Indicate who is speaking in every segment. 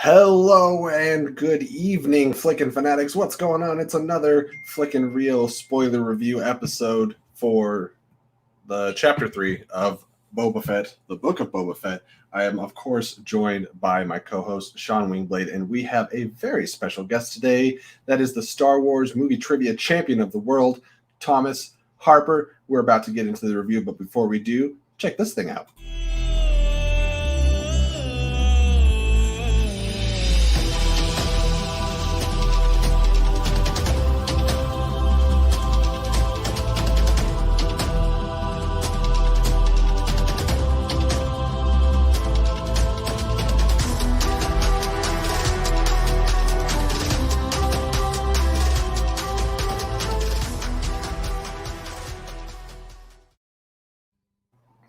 Speaker 1: Hello and good evening, Flickin' Fanatics. What's going on? It's another Flickin' Real spoiler review episode for the Chapter 3 of Boba Fett, the Book of Boba Fett. I am, of course, joined by my co-host, Sean Wingblade, and we have a very special guest today. That is the Star Wars movie trivia champion of the world, Thomas Harper. We're about to get into the review, but before we do, check this thing out.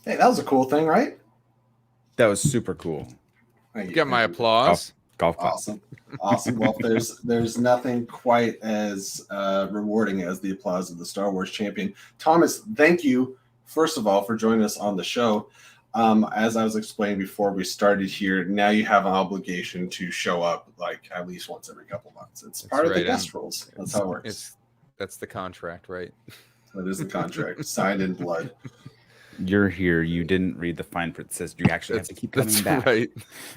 Speaker 1: Hey, that was a cool thing, right?
Speaker 2: That was super cool.
Speaker 3: You got my applause.
Speaker 2: Golf clap.
Speaker 1: Awesome. Well, there's nothing quite as rewarding as the applause of the Star Wars champion. Thomas, thank you, first of all, for joining us on the show. As I was explaining before we started here, now you have an obligation to show up like at least once every couple months. It's part of the guest rules. That's how it works.
Speaker 3: That's the contract, right?
Speaker 1: That is the contract, signed in blood.
Speaker 2: You're here. You didn't read the fine print. It says you actually have to keep coming back.
Speaker 3: Right.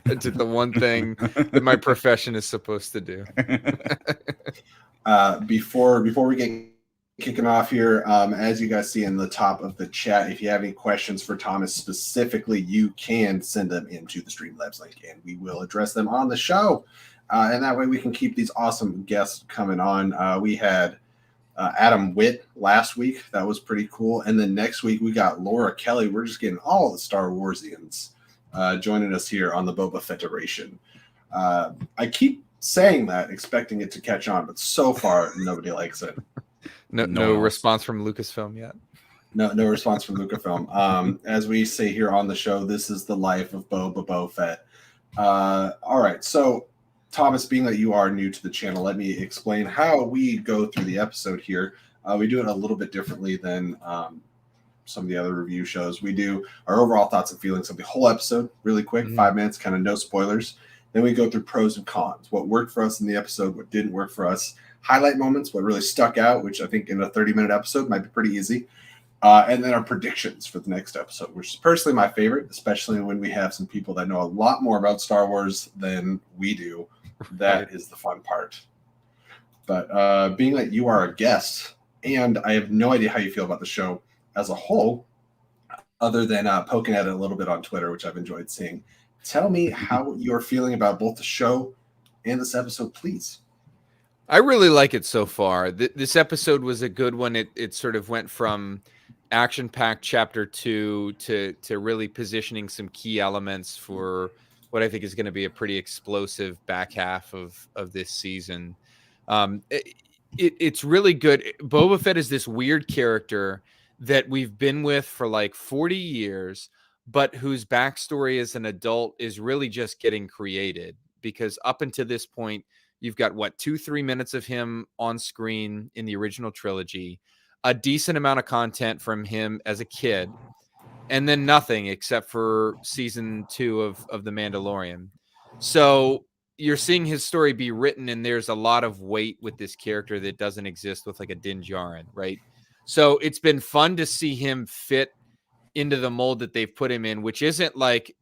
Speaker 3: I did the one thing that my profession is supposed to do.
Speaker 1: Before we get kicking off here, as you guys see in the top of the chat, if you have any questions for Thomas specifically, you can send them into the Streamlabs link, and we will address them on the show. And that way we can keep these awesome guests coming on. We had Adam Witt last week. That was pretty cool. And then next week we got Laura Kelly. We're just getting all the Star Warsians joining us here on the Boba Federation. I keep saying that, expecting it to catch on, but so far nobody likes it.
Speaker 3: No response from Lucasfilm yet.
Speaker 1: No response from Lucasfilm. As we say here on the show, this is the life of Boba Fett. All right, so Thomas, being that you are new to the channel, let me explain how we go through the episode here. We do it a little bit differently than some of the other review shows. We do our overall thoughts and feelings of the whole episode, really quick, 5 minutes, kind of no spoilers. Then we go through pros and cons, what worked for us in the episode, what didn't work for us, highlight moments, what really stuck out, which I think in a 30-minute episode might be pretty easy. And then our predictions for the next episode, which is personally my favorite, especially when we have some people that know a lot more about Star Wars than we do. That is the fun part. But being that you are a guest, and I have no idea how you feel about the show as a whole, other than poking at it a little bit on Twitter, which I've enjoyed seeing, tell me how you're feeling about both the show and this episode, please.
Speaker 3: I really like it so far. This episode was a good one. It sort of went from action-packed chapter 2 to really positioning some key elements for what I think is going to be a pretty explosive back half of this season. It's really good. Boba Fett is this weird character that we've been with for like 40 years, but whose backstory as an adult is really just getting created, because up until this point, you've got 2-3 minutes of him on screen in the original trilogy, a decent amount of content from him as a kid, and then nothing except for season 2 of The Mandalorian. So you're seeing his story be written, and there's a lot of weight with this character that doesn't exist with like a Din Djarin, right? So it's been fun to see him fit into the mold that they've put him in, which isn't like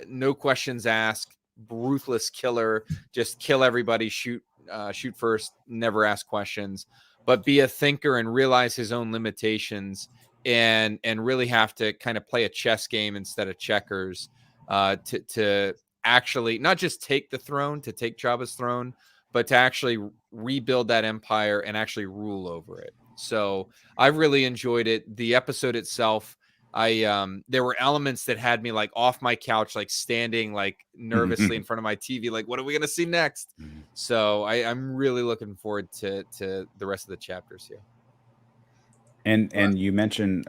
Speaker 3: no questions asked, ruthless killer, just kill everybody, shoot first, never ask questions, but be a thinker and realize his own limitations and really have to kind of play a chess game instead of checkers to actually not just take the throne, to take Jabba's throne, but to actually rebuild that empire and actually rule over it. So I've really enjoyed it. The episode itself, there were elements that had me like off my couch, like standing like nervously in front of my TV, like what are we going to see next? So I'm really looking forward to the rest of the chapters here.
Speaker 2: And you mentioned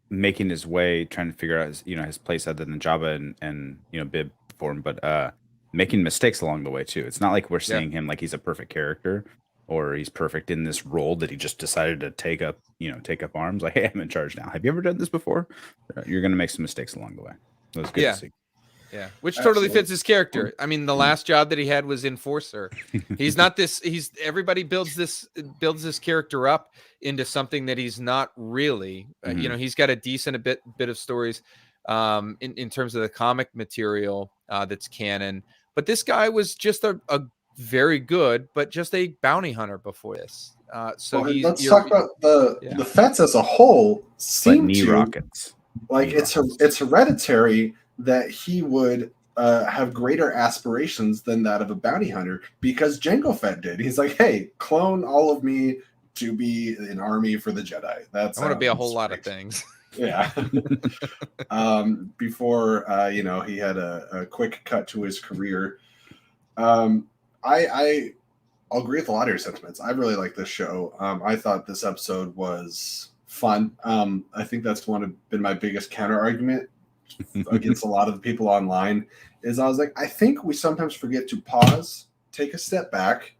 Speaker 2: making his way, trying to figure out his place other than Jabba and Bib for him, but making mistakes along the way too. It's not like we're seeing him like he's a perfect character or he's perfect in this role that he just decided to take up arms. Like, hey, I'm in charge now. Have you ever done this before? You're going to make some mistakes along the way. It was good to see.
Speaker 3: Yeah, which totally
Speaker 1: Absolutely.
Speaker 3: fits his character. I mean, the last job that he had was enforcer. He's not this. Everybody builds this character up into something that he's not really. You know, he's got a decent bit of stories, in terms of the comic material that's canon. But this guy was just a very good, but just a bounty hunter before this. So
Speaker 1: let's talk about the Fets as a whole. Seem
Speaker 2: knee
Speaker 1: to
Speaker 2: rockets.
Speaker 1: Like it's hereditary that he would have greater aspirations than that of a bounty hunter because Jango Fett did. He's like, hey, clone all of me to be an army for the Jedi. I want
Speaker 3: to be a whole lot of things.
Speaker 1: Yeah. Before he had a quick cut to his career. I'll agree with a lot of your sentiments. I really like this show. I thought this episode was fun. I think that's been my biggest counter argument against a lot of the people online is I was like, I think we sometimes forget to pause, take a step back,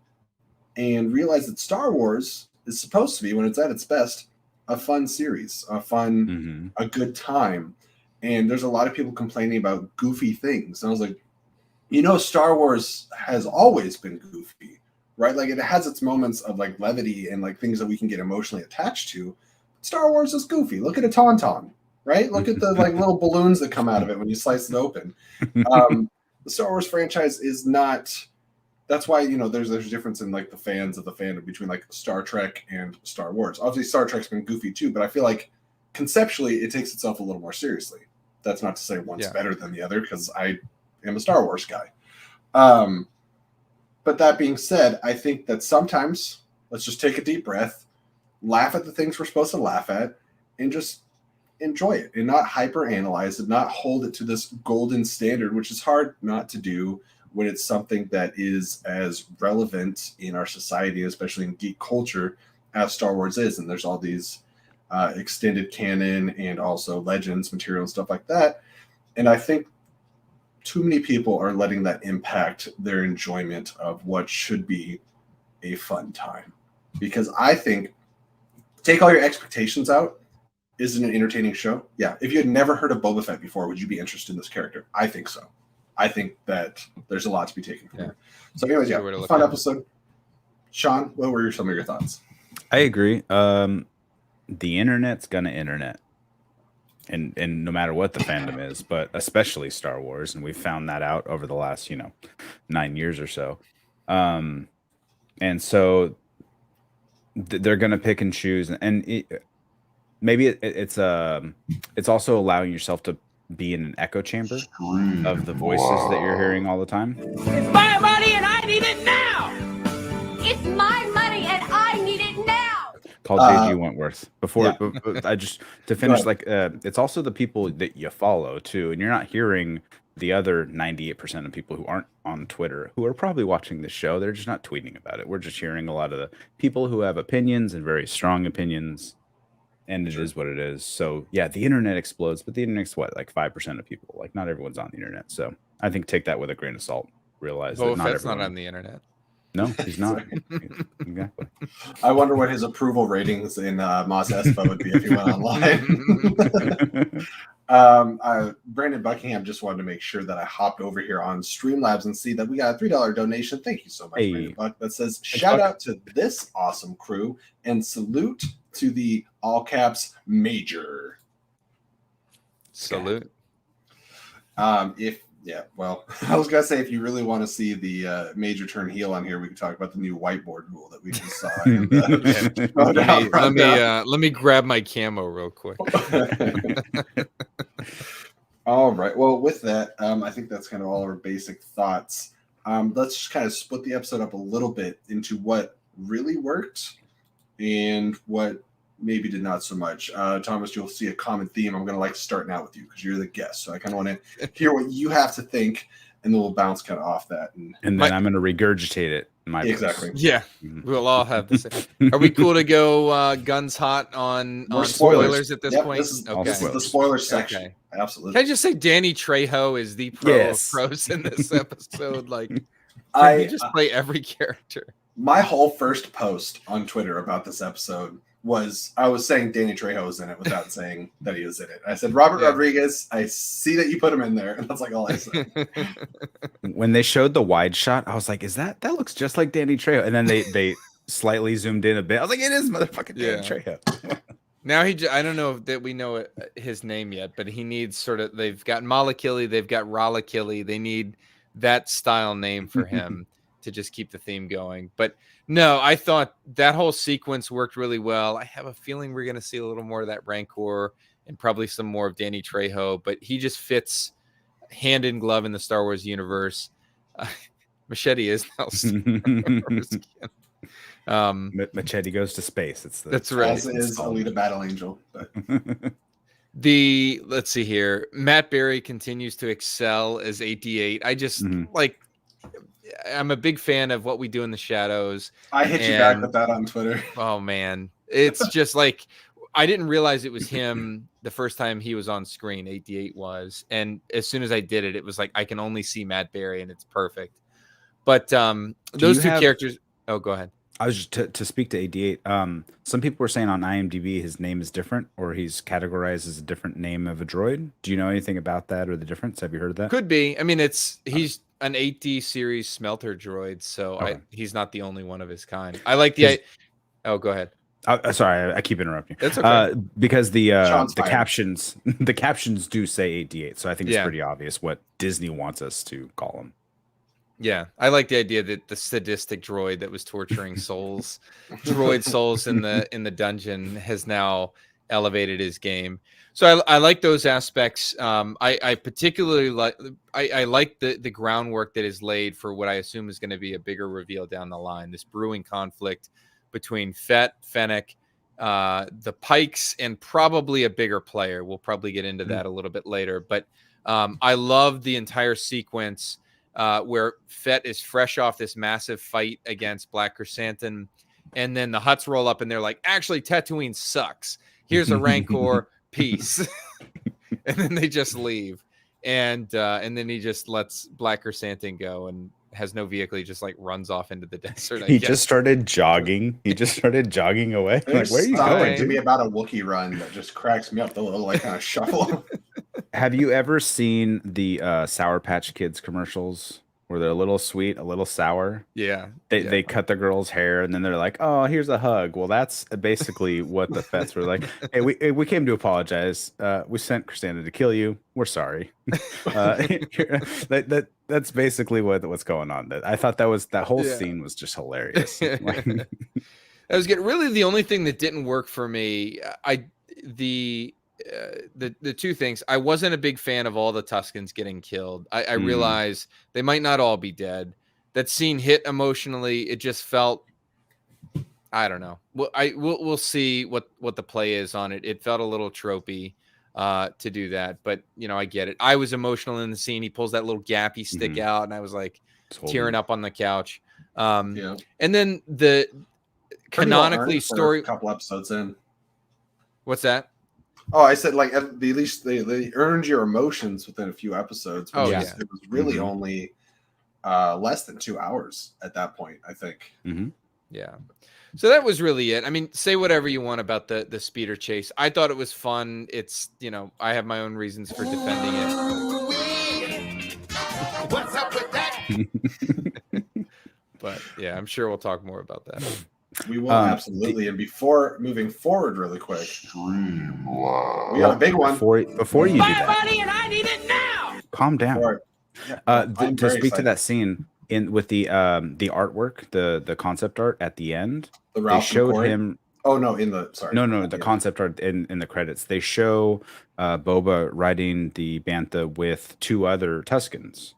Speaker 1: and realize that Star Wars is supposed to be, when it's at its best, a fun series, a good time. And there's a lot of people complaining about goofy things. And I was like, Star Wars has always been goofy, right? Like it has its moments of like levity and like things that we can get emotionally attached to. Star Wars is goofy. Look at a tauntaun, right? Look at the like little balloons that come out of it when you slice it open. The Star Wars franchise is not. That's why there's a difference in like the fans of the fandom between like Star Trek and Star Wars. Obviously, Star Trek's been goofy too, but I feel like conceptually it takes itself a little more seriously. That's not to say one's better than the other because I am a Star Wars guy. But that being said, I think that sometimes let's just take a deep breath, laugh at the things we're supposed to laugh at, and just enjoy it and not hyper analyze it, not hold it to this golden standard, which is hard not to do when it's something that is as relevant in our society, especially in geek culture, as Star Wars is. And there's all these extended canon and also legends material and stuff like that. And I think too many people are letting that impact their enjoyment of what should be a fun time. Because I think, take all your expectations out, is it an entertaining show? Yeah. If you had never heard of Boba Fett before, would you be interested in this character? I think so. I think that there's a lot to be taken from here. So anyways, fun episode. Sean, what were some of your thoughts?
Speaker 2: I agree. The internet's gonna internet. And no matter what the fandom is, but especially Star Wars, and we've found that out over the last 9 years or so, and so they're gonna pick and choose, and maybe it's also allowing yourself to be in an echo chamber of the voices that you're hearing all the time.
Speaker 4: It's my money and I need it now. It's my money and I need it now.
Speaker 2: Called JG Wentworth. I just to finish, like it's also the people that you follow too, and you're not hearing the other 98% of people who aren't on Twitter who are probably watching this show. They're just not tweeting about it. We're just hearing a lot of the people who have opinions and very strong opinions. And it is what it is. So yeah, the internet explodes, but the internet's what, like 5% of people. Like not everyone's on the internet. So I think take that with a grain of salt. Realize that not everyone's
Speaker 3: not on the internet.
Speaker 2: No, he's not. Exactly.
Speaker 1: I wonder what his approval ratings in Mos Espa would be if he went online. Brandon Buckingham just wanted to make sure that I hopped over here on Streamlabs and see that we got a $3 donation. Thank you so much, Brandon Buck. That says, shout out to this awesome crew and salute to the all caps major.
Speaker 3: Salute.
Speaker 1: I was gonna say if you really want to see the major turn heel on here, we can talk about the new whiteboard rule that we just saw.
Speaker 3: Let me grab my camo real quick.
Speaker 1: All right. Well, with that, I think that's kind of all our basic thoughts. Let's just kind of split the episode up a little bit into what really worked and what maybe did not so much. Thomas, you'll see a common theme. I'm going to like starting out with you because you're the guest. So I kind of want to hear what you have to think, and then we'll bounce kind of off that. And
Speaker 2: then I'm going to regurgitate it.
Speaker 1: Exactly.
Speaker 2: Voice.
Speaker 3: Yeah, we'll all have the same. Are we cool to go guns hot on spoilers at this point?
Speaker 1: This is the spoiler section. Okay. Absolutely.
Speaker 3: Can I just say Danny Trejo is the pro of pros in this episode? Like, he just play every character.
Speaker 1: My whole first post on Twitter about this episode I was saying Danny Trejo was in it without saying that he was in it. I said Robert Rodriguez. I see that you put him in there, and that's like all I said.
Speaker 2: When they showed the wide shot, I was like, "Is that looks just like Danny Trejo?" And then they slightly zoomed in a bit. I was like, "It is motherfucking Danny Trejo."
Speaker 3: Now I don't know that we know his name yet, but he needs sort of. They've got Malakili, they've got Ralakili. They need that style name for him to just keep the theme going. But no, I thought that whole sequence worked really well. I have a feeling we're going to see a little more of that Rancor and probably some more of Danny Trejo, but he just fits hand in glove in the Star Wars universe. Machete is now
Speaker 2: Machete goes to space.
Speaker 3: That's right.
Speaker 1: As is Alita Battle Angel. But.
Speaker 3: Let's see here. Matt Berry continues to excel as 88. I just I'm a big fan of what we do in the shadows.
Speaker 1: I hit you back with that on Twitter.
Speaker 3: Oh man. It's just like I didn't realize it was him the first time he was on screen. 88 was, and as soon as I did it, it was like I can only see Matt Berry, and it's perfect. But those two characters. Oh, go ahead.
Speaker 2: I was just to speak to 88. Some people were saying on IMDb his name is different, or he's categorized as a different name of a droid. Do you know anything about that or the difference? Have you heard of that?
Speaker 3: Could be. I mean, he's an 8D series smelter droid, so he's not the only one of his kind. I like the. Oh, go ahead.
Speaker 2: Sorry, I keep interrupting.
Speaker 3: That's okay.
Speaker 2: Because the captions do say 88, so I think it's pretty obvious what Disney wants us to call him.
Speaker 3: Yeah, I like the idea that the sadistic droid that was torturing droid souls in the dungeon has now elevated his game. So I like those aspects. I particularly like the groundwork that is laid for what I assume is going to be a bigger reveal down the line. This brewing conflict between Fett, Fennec, the Pikes, and probably a bigger player. We'll probably get into that a little bit later. But I love the entire sequence where Fett is fresh off this massive fight against Black Chrysanthemum, and then the Hutts roll up and they're like, actually, Tatooine sucks. Here's a Rancor, peace. And then they just leave. And then he just lets Black Chrysanthemum go and has no vehicle. He just like runs off into the desert.
Speaker 2: He just started jogging. He just started jogging away. Like, where are you going?
Speaker 1: To me about a Wookiee run that just cracks me up. The little like kind of shuffle.
Speaker 2: Have you ever seen the Sour Patch Kids commercials where they're a little sweet, a little sour?
Speaker 3: Yeah.
Speaker 2: They cut the girl's hair and then they're like, "Oh, here's a hug." Well, that's basically what the Fets were like. Hey, we came to apologize. We sent Chrysanthemum to kill you. We're sorry. That's basically what's going on. I thought that whole scene was just hilarious.
Speaker 3: That was good. Really, the only thing that didn't work for me, the two things. I wasn't a big fan of all the Tuskens getting killed. I realize they might not all be dead. That scene hit emotionally. It just felt, I don't know. Well, we'll see what the play is on it. It felt a little tropey to do that, but I get it. I was emotional in the scene. He pulls that little gappy stick out, and I was like tearing up on the couch. And then the canonically story.
Speaker 1: A couple episodes in.
Speaker 3: What's that?
Speaker 1: Oh, I said like at least they earned your emotions within a few episodes. It was really only less than 2 hours at that point, I think.
Speaker 3: Yeah. So that was really it. I mean, say whatever you want about the speeder chase. I thought it was fun. It's, I have my own reasons for defending it.
Speaker 5: What's up with that?
Speaker 3: But yeah, I'm sure we'll talk more about that.
Speaker 1: We will absolutely. And before moving forward really quick, we got a big one.
Speaker 2: Before you do that,
Speaker 4: money and I need it now.
Speaker 2: Calm down. To speak
Speaker 1: excited.
Speaker 2: to that scene with the artwork, the concept art at the end,
Speaker 1: they showed
Speaker 2: him.
Speaker 1: Oh no! The
Speaker 2: concept art in the credits. They show Boba riding the Bantha with 2 other Tuskens.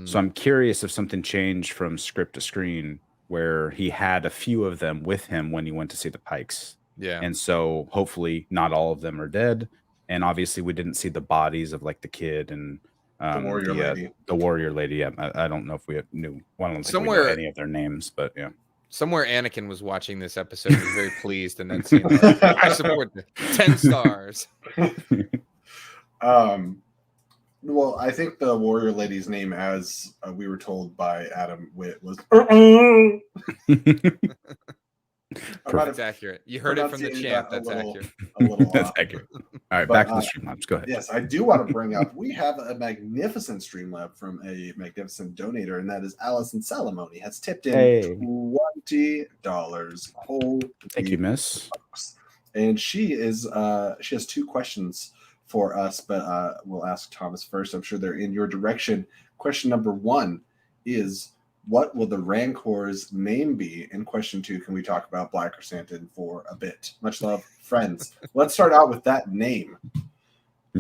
Speaker 2: So I'm curious if something changed from script to screen, where he had a few of them with him when he went to see the Pikes.
Speaker 3: Yeah.
Speaker 2: And so hopefully not all of them are dead. And obviously we didn't see the bodies of like the kid and
Speaker 1: the warrior lady.
Speaker 2: The warrior lady. Yeah. I don't know if we knew. I don't think we knew any of their names, but yeah.
Speaker 3: Somewhere Anakin was watching this episode and was very pleased in that scene. I support the 10 stars.
Speaker 1: Well, I think the warrior lady's name, as we were told by Adam Witt, was I might
Speaker 3: That's
Speaker 1: have
Speaker 3: accurate. You heard it from the
Speaker 1: pronunciated
Speaker 3: champ.
Speaker 1: that
Speaker 3: That's accurate.
Speaker 1: a little
Speaker 2: That's
Speaker 1: off.
Speaker 2: accurate. All right,
Speaker 1: But,
Speaker 2: back to the Streamlabs. Go ahead.
Speaker 1: Yes, I do want to bring up, we have a magnificent Streamlab from a magnificent donator, and that is Allison Salamoni has tipped in
Speaker 2: Hey.
Speaker 1: $20. Holy
Speaker 2: Thank you, Miss.
Speaker 1: smokes. And she has 2 questions for us, but we'll ask Thomas first. I'm sure they're in your direction. Question number 1 is, what will the Rancor's name be? And question 2, can we talk about Black Chrysanthemum for a bit? Much love, friends. Let's start out with that name.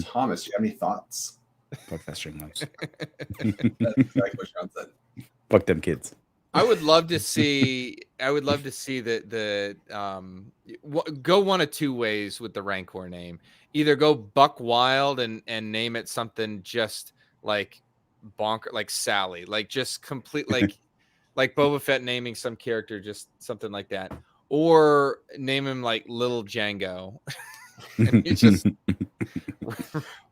Speaker 1: Thomas, do you have any thoughts?
Speaker 2: Fuck that Streamlabs.
Speaker 1: That's exactly what Sean said.
Speaker 2: Fuck them kids.
Speaker 3: I would love to see. Go one of 2 ways with the Rancor name. Either go buck wild and name it something just like bonker, like Sally, like just complete, like Boba Fett naming some character, just something like that, or name him like Little Django. And you just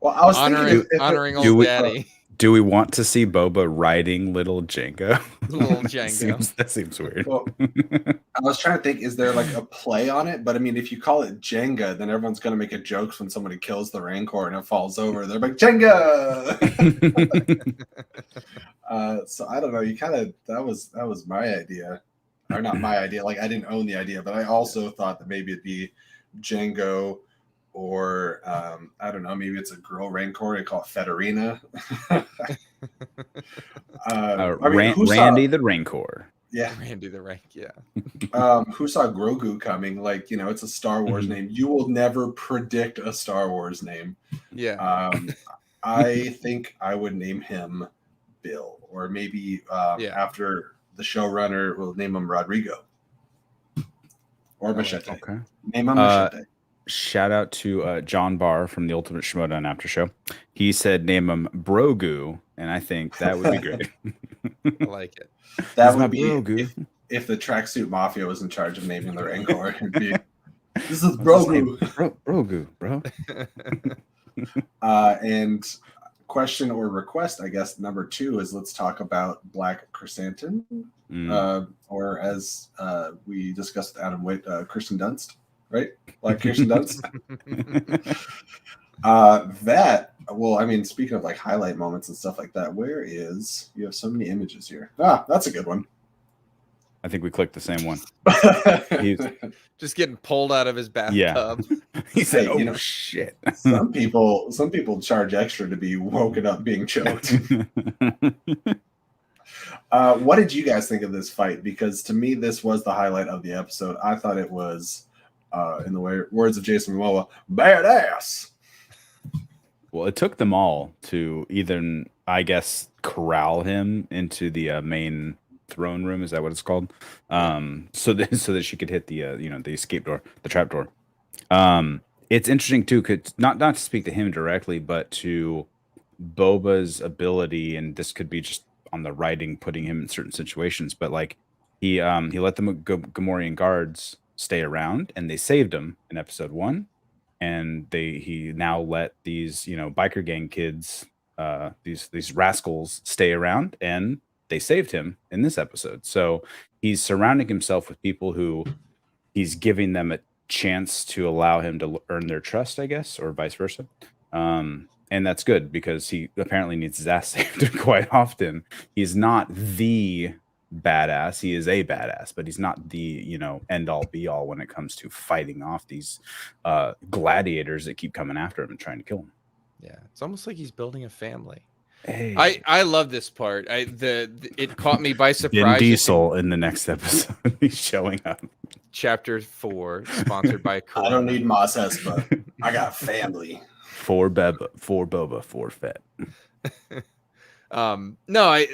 Speaker 1: Well, I was thinking
Speaker 3: honoring old daddy.
Speaker 2: Do we want to see Boba riding Little Django?
Speaker 3: Little Django.
Speaker 2: That seems weird.
Speaker 1: Well, I was trying to think, is there like a play on it? But I mean, if you call it Jenga, then everyone's going to make a joke when somebody kills the Rancor and it falls over. They're like, Jenga! So I don't know. You kind of, that was my idea. Or not my idea. Like, I didn't own the idea, but I also thought that maybe it'd be Django, or I don't know, maybe it's a girl Rancor. They call it Federina.
Speaker 2: Randy the Rancor.
Speaker 1: Yeah,
Speaker 3: Randy the Rank. Yeah.
Speaker 1: Who saw Grogu coming? Like, you know, it's a Star Wars name. You will never predict a Star Wars name.
Speaker 3: Yeah.
Speaker 1: I think I would name him Bill, or maybe after the showrunner, we'll name him Rodrigo or Machete.
Speaker 2: Okay.
Speaker 1: Name him Machete.
Speaker 2: Shout out to John Barr from the Ultimate Shimoda After Show. He said name him Brogu, and I think that would be great.
Speaker 3: I like it.
Speaker 1: That would be if the Tracksuit Mafia was in charge of naming the Rancor. It'd be, this is Brogu.
Speaker 2: Brogu, bro.
Speaker 1: And question or request, I guess, number 2 is, let's talk about Black Chrysanthemum, or as we discussed with Adam Witt, Kirsten Dunst. Right? Like Kirsten Dunst. Well, I mean, speaking of like highlight moments and stuff like that, you have so many images here. That's a good one.
Speaker 2: I think we clicked the same one. He's
Speaker 3: Just getting pulled out of his bathtub.
Speaker 2: Yeah. He said,
Speaker 1: you know,
Speaker 2: shit.
Speaker 1: Some people charge extra to be woken up being choked. What did you guys think of this fight? Because to me, this was the highlight of the episode. I thought it was, in the words of Jason Momoa, badass.
Speaker 2: Well, it took them all to either, I guess, corral him into the main throne room. Is that what it's called? So that she could hit the the escape door, the trap door. It's interesting too, cause not to speak to him directly, but to Boba's ability, and this could be just on the writing, putting him in certain situations. But like he let the Gamorrean guards stay around, and they saved him in episode 1, and he now let these biker gang kids, these rascals, stay around, and they saved him in this episode. So he's surrounding himself with people who he's giving them a chance to allow him to earn their trust, I guess, or vice versa. And that's good, because he apparently needs his ass saved quite often. He's not the badass. He is a badass, but he's not the end all be all when it comes to fighting off these gladiators that keep coming after him and trying to kill him.
Speaker 3: Yeah, it's almost like he's building a family.
Speaker 2: Hey.
Speaker 3: I love this part. It caught me by surprise.
Speaker 2: Vin Diesel in the next episode. He's showing up. Chapter
Speaker 3: 4, sponsored by Corona.
Speaker 1: I don't need Mos Espa. I got family.
Speaker 2: For Boba, for Fett.
Speaker 3: No,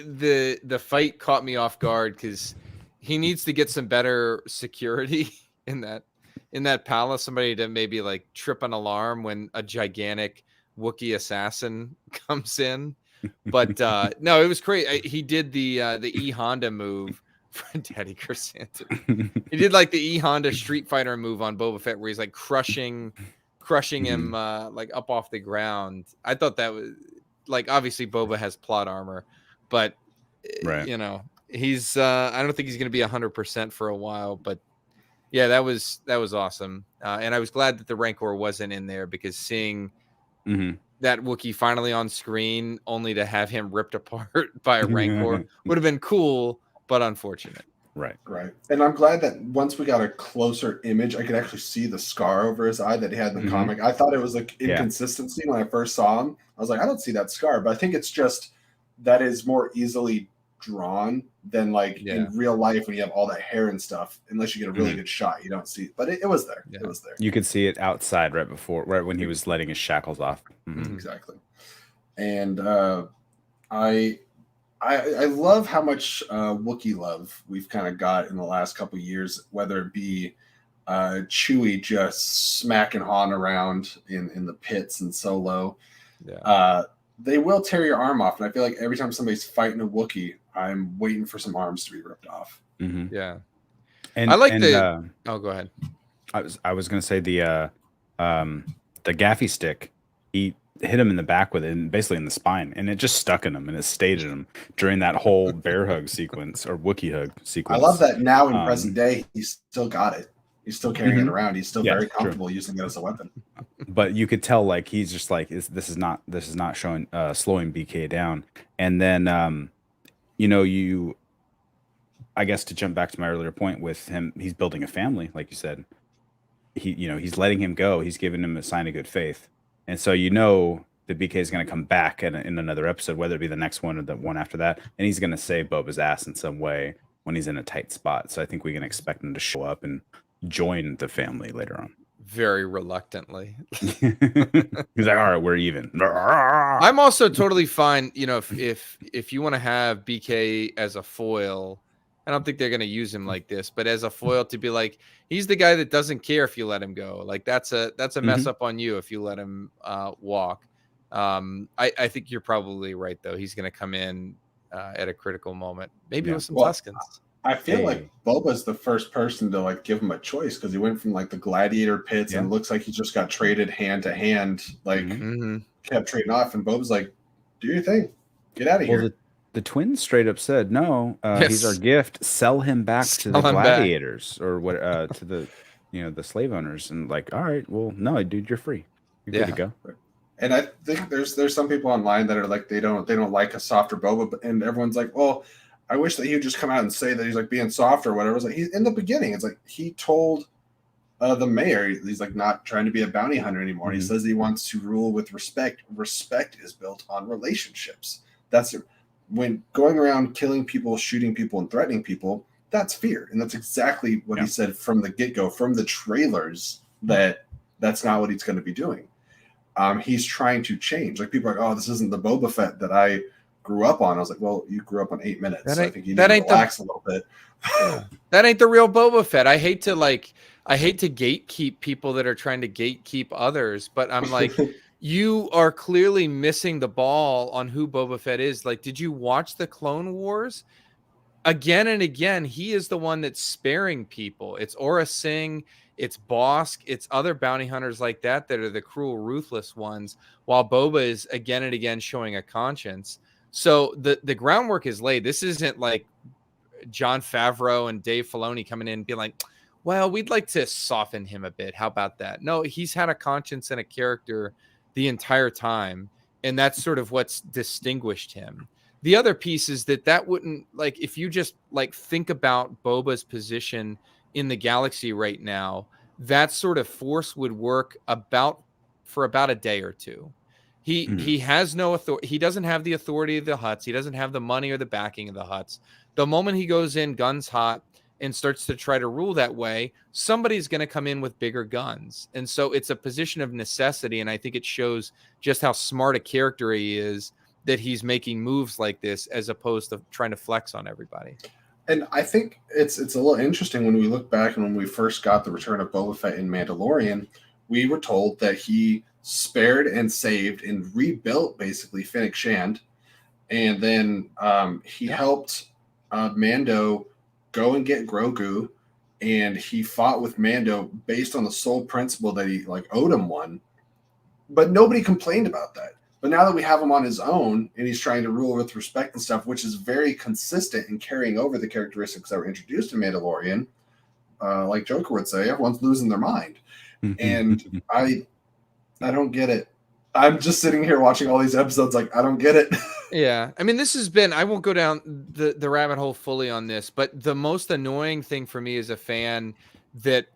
Speaker 3: the fight caught me off guard because he needs to get some better security in that palace. Somebody to maybe like trip an alarm when a gigantic Wookiee assassin comes in. But no, it was great. He did the E Honda move for Daddy Chrysanthemum. He did like the E Honda Street Fighter move on Boba Fett, where he's like crushing him like up off the ground. I thought that was like, obviously Boba has plot armor, but
Speaker 2: right.
Speaker 3: he's I don't think he's going to be 100% for a while, but Yeah, that was awesome. And I was glad that the Rancor wasn't in there, because seeing that Wookiee finally on screen only to have him ripped apart by a Rancor would have been cool, but unfortunate.
Speaker 2: Right.
Speaker 1: And I'm glad that once we got a closer image, I could actually see the scar over his eye that he had in the comic. I thought it was like inconsistency when I first saw him. I was like, I don't see that scar, but I think it's just that is more easily drawn than like in real life when you have all that hair and stuff. Unless you get a really good shot, you don't see it. But it was there. It was there.
Speaker 2: You could see it outside right when he was letting his shackles off.
Speaker 1: Exactly. And I love how much Wookiee love we've kind of got in the last couple of years, whether it be Chewie just smacking Han around in the pits and Solo. They will tear your arm off, and I feel like every time somebody's fighting a Wookiee, I'm waiting for some arms to be ripped off.
Speaker 3: Yeah,
Speaker 2: and
Speaker 3: I like the. Oh, go ahead.
Speaker 2: I was gonna say the gaffy stick. He hit him in the back with it, and basically in the spine, and it just stuck in him, and it stayed in him during that whole bear hug sequence or Wookiee hug sequence.
Speaker 1: I love that now in present day, he's still got it. He's still carrying it around. He's still very comfortable using it as a weapon.
Speaker 2: But you could tell, like, he's just like, this is not showing slowing BK down. And then I guess to jump back to my earlier point with him, he's building a family, like you said. He's letting him go. He's giving him a sign of good faith. And so the BK is going to come back in another episode, whether it be the next one or the one after that, and he's going to save Boba's ass in some way when he's in a tight spot. So I think we can expect him to show up and join the family later on.
Speaker 3: Very reluctantly.
Speaker 2: He's like, all right, we're even.
Speaker 3: I'm also totally fine. If you want to have BK as a foil, I don't think they're going to use him like this, but as a foil to be like, he's the guy that doesn't care if you let him go. Like that's a mess up on you if you let him walk. I think you're probably right though. He's going to come in at a critical moment, maybe with some Tuskens.
Speaker 1: I feel like Boba's the first person to like give him a choice, because he went from like the gladiator pits and looks like he just got traded hand to hand, like kept trading off, and Boba's like, do your thing, get out of here.
Speaker 2: The twins straight up said, no, he's our gift. Sell him back to the gladiators or what to the the slave owners. And like, all right, well, no, dude, you're free. You're good to go.
Speaker 1: And I think there's some people online that are like they don't like a softer Boba, and everyone's like, well, I wish that he would just come out and say that he's like being soft or whatever. It's like he's in the beginning. It's like he told the mayor he's like not trying to be a bounty hunter anymore. And he says he wants to rule with respect. Respect is built on relationships. That's when going around killing people, shooting people, and threatening people. That's fear, and that's exactly what he said from the get-go, from the trailers. That's not what he's going to be doing. He's trying to change. Like people are like, oh, this isn't the Boba Fett that I grew up on. I was like, well, you grew up on 8 minutes. So I think you need to relax a little bit.
Speaker 3: That ain't the real Boba Fett. I hate to gatekeep people that are trying to gatekeep others, but I'm like, you are clearly missing the ball on who Boba Fett is. Like, did you watch the Clone Wars? Again and again, he is the one that's sparing people. It's Aura Singh, it's Bosk, it's other bounty hunters like that are the cruel, ruthless ones, while Boba is again and again showing a conscience. So the groundwork is laid. This isn't like Jon Favreau and Dave Filoni coming in and being like, well, we'd like to soften him a bit. How about that? No, he's had a conscience and a character the entire time, and that's sort of what's distinguished him. The other piece is that wouldn't, like, if you just like think about Boba's position in the galaxy right now, that sort of force would work for about a day or two. He has no authority. He doesn't have the authority of the Hutts. He doesn't have the money or the backing of the Hutts. The moment he goes in guns hot and starts to try to rule that way, somebody's going to come in with bigger guns. And so it's a position of necessity. And I think it shows just how smart a character he is that he's making moves like this as opposed to trying to flex on everybody.
Speaker 1: And I think it's a little interesting when we look back and when we first got the return of Boba Fett in Mandalorian, we were told that he spared and saved and rebuilt basically Fennec Shand. And then he helped Mando go and get Grogu, and he fought with Mando based on the sole principle that he like owed him one. But nobody complained about that. But now that we have him on his own and he's trying to rule with respect and stuff, which is very consistent in carrying over the characteristics that were introduced in Mandalorian, like Joker would say, everyone's losing their mind. And I don't get it. I'm just sitting here watching all these episodes like, I don't get it.
Speaker 3: Yeah. I mean, this has been, I won't go down the rabbit hole fully on this, but the most annoying thing for me as a fan that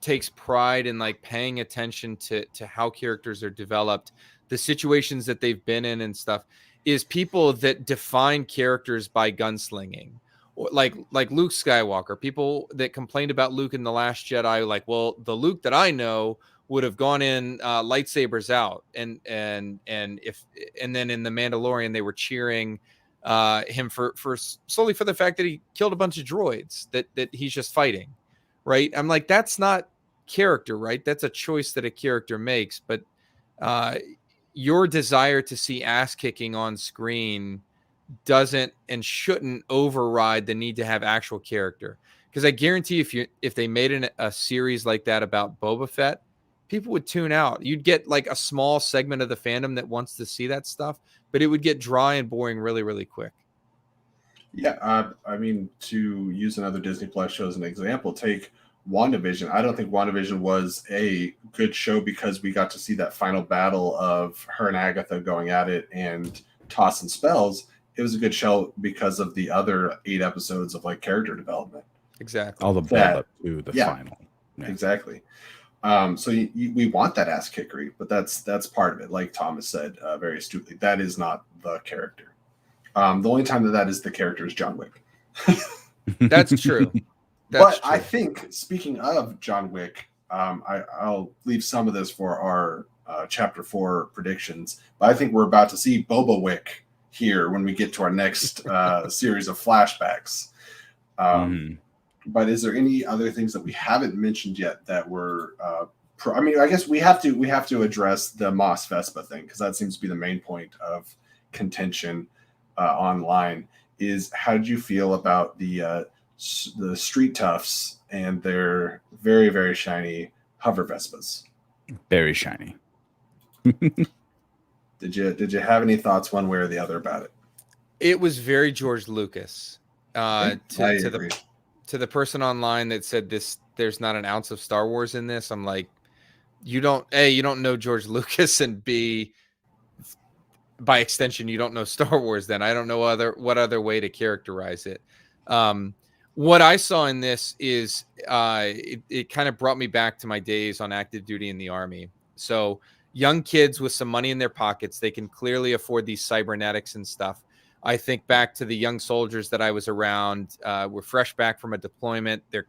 Speaker 3: takes pride in like paying attention to how characters are developed, the situations that they've been in and stuff, is people that define characters by gunslinging. Like Luke Skywalker, people that complained about Luke in The Last Jedi, like, well, the Luke that I know would have gone in lightsabers out, and then in The Mandalorian they were cheering him for solely for the fact that he killed a bunch of droids that he's just fighting, right? I'm like, that's not character, right? That's a choice that a character makes, but your desire to see ass kicking on screen doesn't and shouldn't override the need to have actual character. Because I guarantee if they made a series like that about Boba Fett, people would tune out. You'd get like a small segment of the fandom that wants to see that stuff, but it would get dry and boring really, really quick.
Speaker 1: Yeah, I mean, to use another Disney Plus show as an example, take WandaVision. I don't think WandaVision was a good show because we got to see that final battle of her and Agatha going at it and tossing spells. It was a good show because of the other 8 episodes of like character development.
Speaker 3: Exactly.
Speaker 2: All the build up to the final.
Speaker 1: Yeah. Exactly. So we want that ass kickery, but that's part of it. Like Thomas said very astutely, that is not the character. The only time that is the character is John Wick.
Speaker 3: That's true.
Speaker 1: But true. I think, speaking of John Wick, I'll leave some of this for our Chapter 4 predictions, but I think we're about to see Boba Wick here when we get to our next series of flashbacks. But is there any other things that we haven't mentioned yet that were I mean, I guess we have to address the Mos Espa thing, because that seems to be the main point of contention online. Is how did you feel about the street toughs and their very, very shiny hover Vespas?
Speaker 2: Very shiny.
Speaker 1: Did you have any thoughts one way or the other about it?
Speaker 3: It was very George Lucas.
Speaker 1: I agree.
Speaker 3: To the person online that said there's not an ounce of Star Wars in this, I'm like, you don't know George Lucas, and B, by extension, you don't know Star Wars. Then I don't know what other way to characterize it. What I saw in this is it kind of brought me back to my days on active duty in the Army. So young kids with some money in their pockets, they can clearly afford these cybernetics and stuff. I think back to the young soldiers that I was around. We're fresh back from a deployment. Their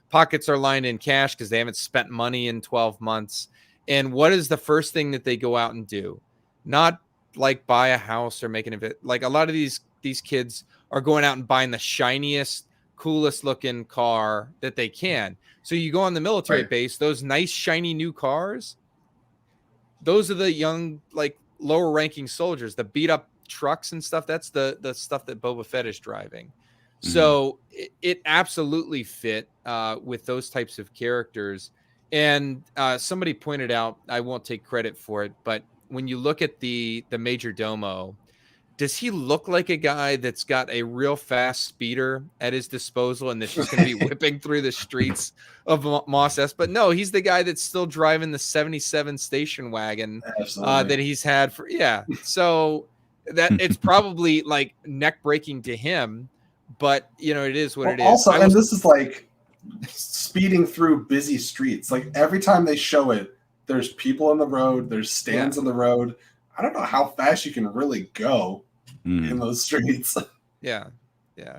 Speaker 3: pockets are lined in cash because they haven't spent money in 12 months. And what is the first thing that they go out and do? Not like buy a house or make an event. Like a lot of these kids are going out and buying the shiniest, coolest looking car that they can. So you go on the military base, those nice, shiny new cars, those are the young, like lower ranking soldiers, the beat up trucks and stuff. That's the stuff that Boba Fett is driving. So it absolutely fit with those types of characters. And somebody pointed out, I won't take credit for it, but when you look at the Major Domo, does he look like a guy that's got a real fast speeder at his disposal and that's just going to be whipping through the streets of Mos Espa? But no, he's the guy that's still driving the 77 station wagon that he's had for, So that it's probably like neck breaking to him, but it is what it is.
Speaker 1: Also, and this is like speeding through busy streets. Like every time they show it, there's people on the road, there's stands on the road. I don't know how fast you can really go in those streets. Yeah.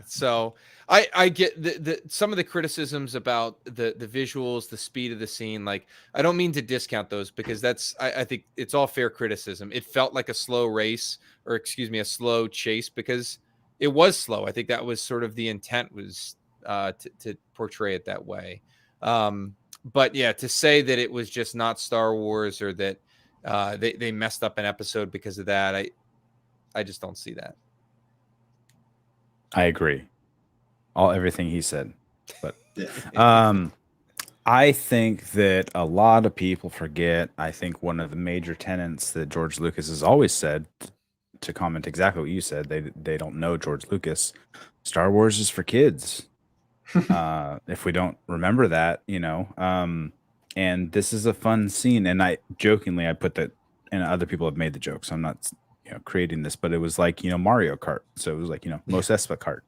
Speaker 3: So I get the some of the criticisms about the visuals, the speed of the scene. Like, I don't mean to discount those, because I think it's all fair criticism. It felt like a slow race, or a slow chase, because it was slow. I think that was sort of the intent, was to portray it that way. But yeah, to say that it was just not Star Wars, or that they messed up an episode because of that, I just don't see that.
Speaker 2: I agree. Everything he said. But I think that a lot of people forget. I think one of the major tenets that George Lucas has always said, to comment exactly what you said, they don't know George Lucas, Star Wars is for kids. if we don't remember that, and this is a fun scene. And I jokingly, I put that, and other people have made the joke, so I'm not, creating this, but it was like, Mario Kart. So it was like, Mos Espa Kart.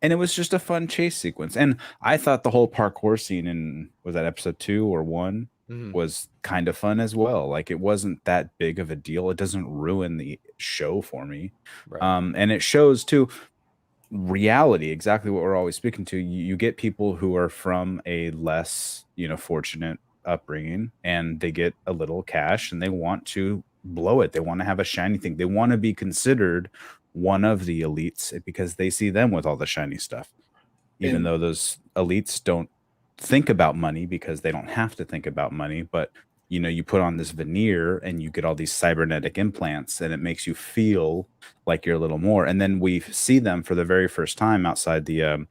Speaker 2: And it was just a fun chase sequence. And I thought the whole parkour scene in, was that episode 2 or 1? Was kind of fun as well. Like, it wasn't that big of a deal. It doesn't ruin the show for me.
Speaker 3: Right.
Speaker 2: And it shows too reality, exactly what we're always speaking to. You get people who are from a less, fortunate upbringing, and they get a little cash and they want to blow it. They want to have a shiny thing. They want to be considered one of the elites because they see them with all the shiny stuff, even though those elites don't think about money because they don't have to think about money. But you put on this veneer and you get all these cybernetic implants, and it makes you feel like you're a little more. And then we see them for the very first time outside the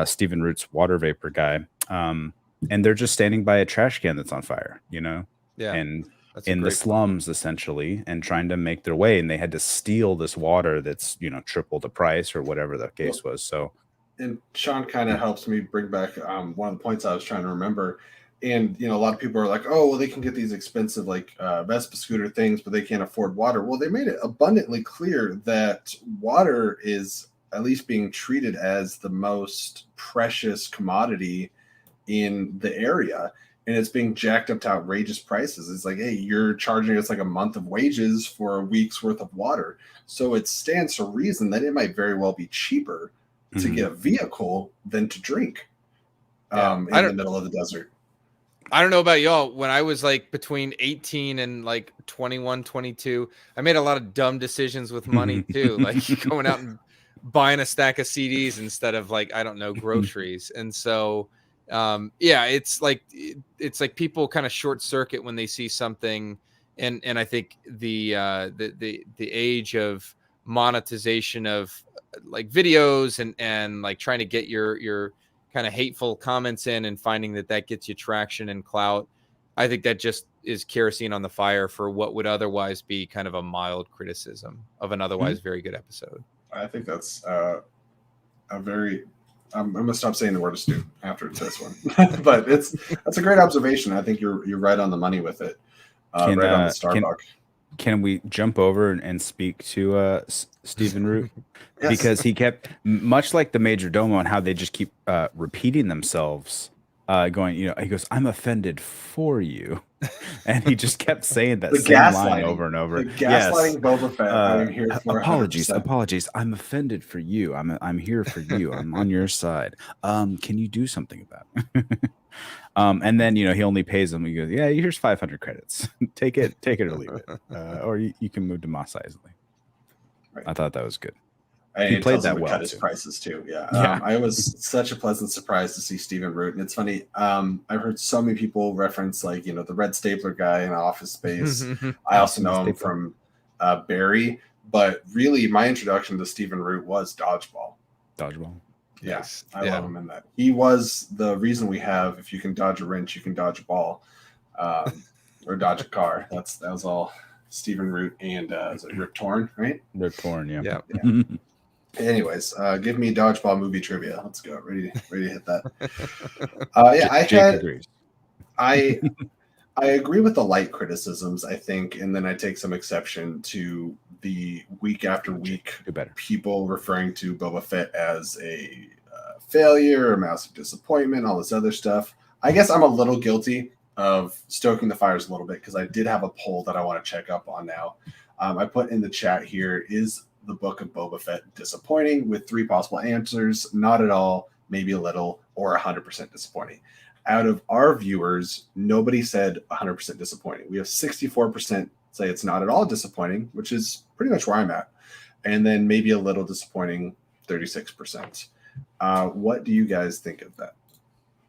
Speaker 2: Stephen Root's water vapor guy, and they're just standing by a trash can that's on fire,
Speaker 3: Yeah.
Speaker 2: and in the slums essentially, and trying to make their way. And they had to steal this water that's triple the price or whatever the case was. So.
Speaker 1: And Sean kind of helps me bring back one of the points I was trying to remember. And, a lot of people are like, oh, well, they can get these expensive, like, Vespa scooter things, but they can't afford water. Well, they made it abundantly clear that water is at least being treated as the most precious commodity in the area. And it's being jacked up to outrageous prices. It's like, hey, you're charging us like a month of wages for a week's worth of water. So it stands to reason that it might very well be cheaper to get a vehicle than to drink in the middle of the desert.
Speaker 3: I don't know about y'all. When I was like between 18 and like 21, 22, I made a lot of dumb decisions with money too, like going out and buying a stack of CDs instead of like, I don't know, groceries. And so, it's like people kind of short circuit when they see something. And I think the age of monetization of like videos and like trying to get your kind of hateful comments in and finding that gets you traction and clout, I think that just is kerosene on the fire for what would otherwise be kind of a mild criticism of an otherwise very good episode.
Speaker 1: I think that's a very I'm gonna stop saying the word astute after this one. But that's a great observation. I think you're right on the money with it. Right on the Starbucks.
Speaker 2: Can we jump over and speak to Stephen Root? Yes. Because he kept, much like the Major Domo, and how they just keep repeating themselves, going, he goes, "I'm offended for you," and he just kept saying that same line over and over.
Speaker 1: The gaslighting Boba Fett. I'm here for
Speaker 2: apologies. I'm offended for you. I'm here for you. I'm on your side. Can you do something about it? And then he only pays them. He goes, "Yeah, here's 500 credits. take it or leave it, or you can move to Mos Eisley." Right. I thought that was good.
Speaker 1: He played that well. Cut his prices too. Yeah. I was such a pleasant surprise to see Stephen Root, and it's funny. I've heard so many people reference like the red stapler guy in Office Space. I also know him from Barry, but really my introduction to Stephen Root was Dodgeball. Yes, I love him in that. He was the reason we have, if you can dodge a wrench, you can dodge a ball, or dodge a car. That was all Stephen Root and is it Rip Torn, right?
Speaker 2: Rip Torn, yeah.
Speaker 1: Anyways, give me dodgeball movie trivia. Let's go. Ready to hit that. I agree with the light criticisms, I think, and then I take some exception to the week after week people referring to Boba Fett as a failure, a massive disappointment, all this other stuff. I guess I'm a little guilty of stoking the fires a little bit because I did have a poll that I want to check up on now. I put in the chat here, is the book of Boba Fett disappointing, with 3 possible answers: not at all, maybe a little, or 100% disappointing. Out of our viewers, nobody said 100% disappointing. We have 64% say it's not at all disappointing, which is pretty much where I'm at. And then maybe a little disappointing, 36%. What do you guys think of that?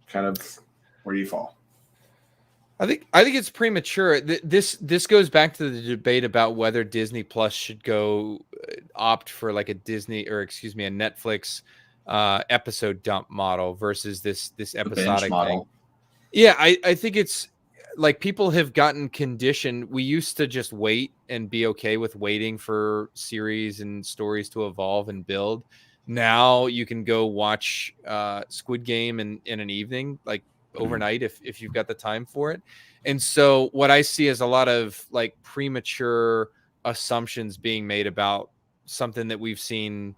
Speaker 1: Kind of where do you fall?
Speaker 3: I think it's premature. This goes back to the debate about whether Disney Plus should go opt for like a Netflix episode dump model versus this episodic thing. Yeah, I think it's like people have gotten conditioned. We used to just wait and be okay with waiting for series and stories to evolve and build. Now you can go watch Squid Game in an evening, like overnight, if you've got the time for it. And so what I see is a lot of like premature assumptions being made about something that we've seen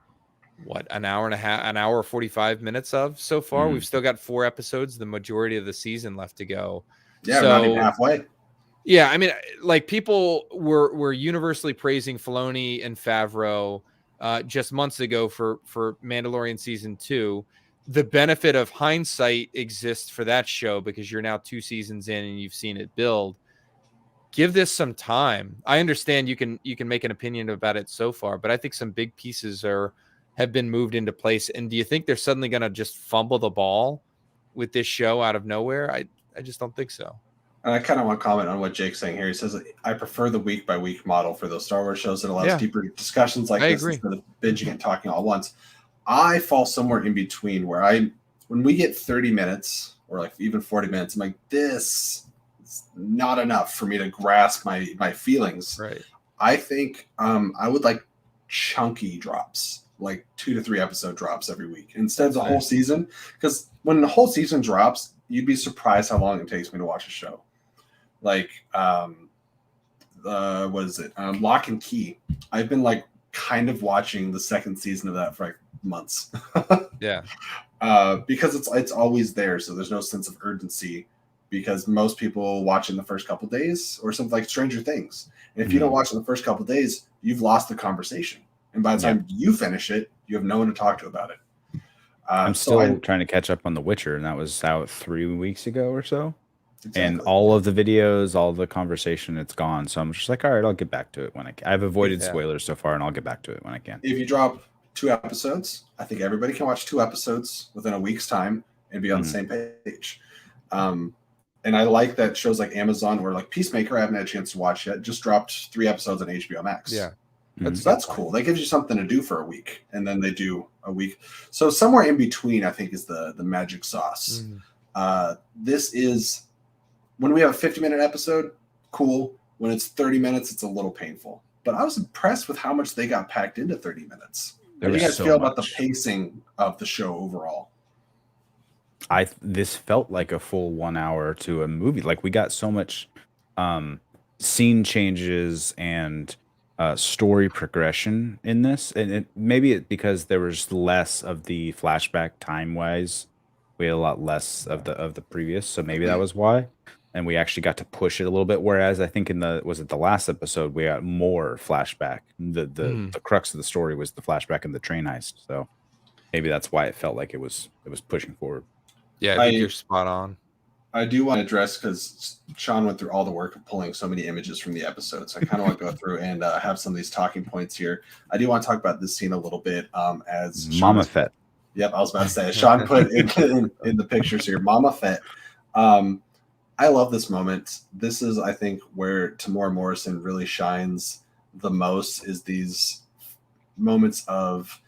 Speaker 3: an hour 45 minutes of so far. We've still got 4 episodes, the majority of the season left to go.
Speaker 1: Yeah, so, not even halfway.
Speaker 3: Yeah, I mean, like people were universally praising Filoni and Favreau just months ago for Mandalorian season 2. The benefit of hindsight exists for that show because you're now 2 seasons in and you've seen it build. Give this some time. I understand you can make an opinion about it so far, but I think some big pieces have been moved into place. And do you think they're suddenly going to just fumble the ball with this show out of nowhere? I just don't think so.
Speaker 1: And I kind of want to comment on what Jake's saying here. He says, I prefer the week-by-week model for those Star Wars shows that allows deeper discussions like this instead of binging and talking all at once. I fall somewhere in between where when we get 30 minutes or like even 40 minutes, I'm like, this is not enough for me to grasp my feelings.
Speaker 3: Right.
Speaker 1: I think I would like chunky drops, like 2 to 3 episode drops every week instead of the whole season. Because when the whole season drops, you'd be surprised how long it takes me to watch a show. Like, what is it? Lock and Key. I've been like kind of watching the second season of that for like months.
Speaker 3: Yeah.
Speaker 1: Because it's always there, so there's no sense of urgency. Because most people watch in the first couple days, or something like Stranger Things. And if you don't watch in the first couple days, you've lost the conversation. And by the time you finish it, you have no one to talk to about it.
Speaker 2: I'm still trying to catch up on The Witcher, and that was out 3 weeks ago or so. Exactly. And all of the videos, all the conversation, it's gone. So I'm just like, all right, I'll get back to it when I can. I've avoided spoilers so far, and I'll get back to it when I can.
Speaker 1: If you drop 2 episodes, I think everybody can watch 2 episodes within a week's time and be on the same page. And I like that shows like Amazon or like Peacemaker, I haven't had a chance to watch yet, just dropped 3 episodes on HBO Max.
Speaker 3: Yeah.
Speaker 1: That's cool. That gives you something to do for a week, and then they do a week. So somewhere in between, I think, is the magic sauce. This is when we have a 50-minute episode, cool. When it's 30 minutes, it's a little painful. But I was impressed with how much they got packed into 30 minutes. How do you guys feel about the pacing of the show overall?
Speaker 2: This felt like a full 1 hour to a movie. Like we got so much scene changes and story progression in this, and maybe because there was less of the flashback time wise. We had a lot less of the previous, so maybe that was why. And we actually got to push it a little bit. Whereas I think in the last episode we got more flashback. The crux of the story was the flashback and the train heist. So maybe that's why it felt like it was pushing forward.
Speaker 3: Yeah, I think you're spot on.
Speaker 1: I do want to address, because Sean went through all the work of pulling so many images from the episode. So I kind of want to go through and have some of these talking points here. I do want to talk about this scene a little bit as
Speaker 2: Mama Fett.
Speaker 1: Yep, I was about to say. Sean put in the pictures here. Mama Fett. I love this moment. This is, I think, where Tamora Morrison really shines the most, is these moments of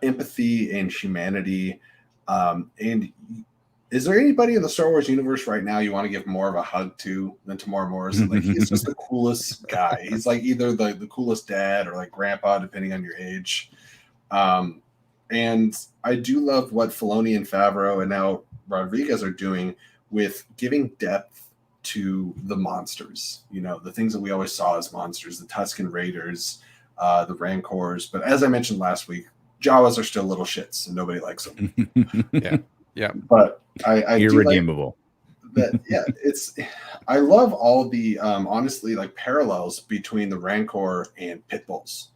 Speaker 1: empathy and humanity. And is there anybody in the Star Wars universe right now you want to give more of a hug to than Tamora Morrison? Like, he's just the coolest guy. He's like either the coolest dad or like grandpa, depending on your age. And I do love what Filoni and Favreau and now Rodriguez are doing with giving depth to the monsters. You know, the things that we always saw as monsters, the Tusken Raiders, the Rancors. But as I mentioned last week, Jawas are still little shits and nobody likes them.
Speaker 3: Yeah.
Speaker 1: But I
Speaker 2: irredeemable.
Speaker 1: I love all the honestly like parallels between the Rancor and pit bulls.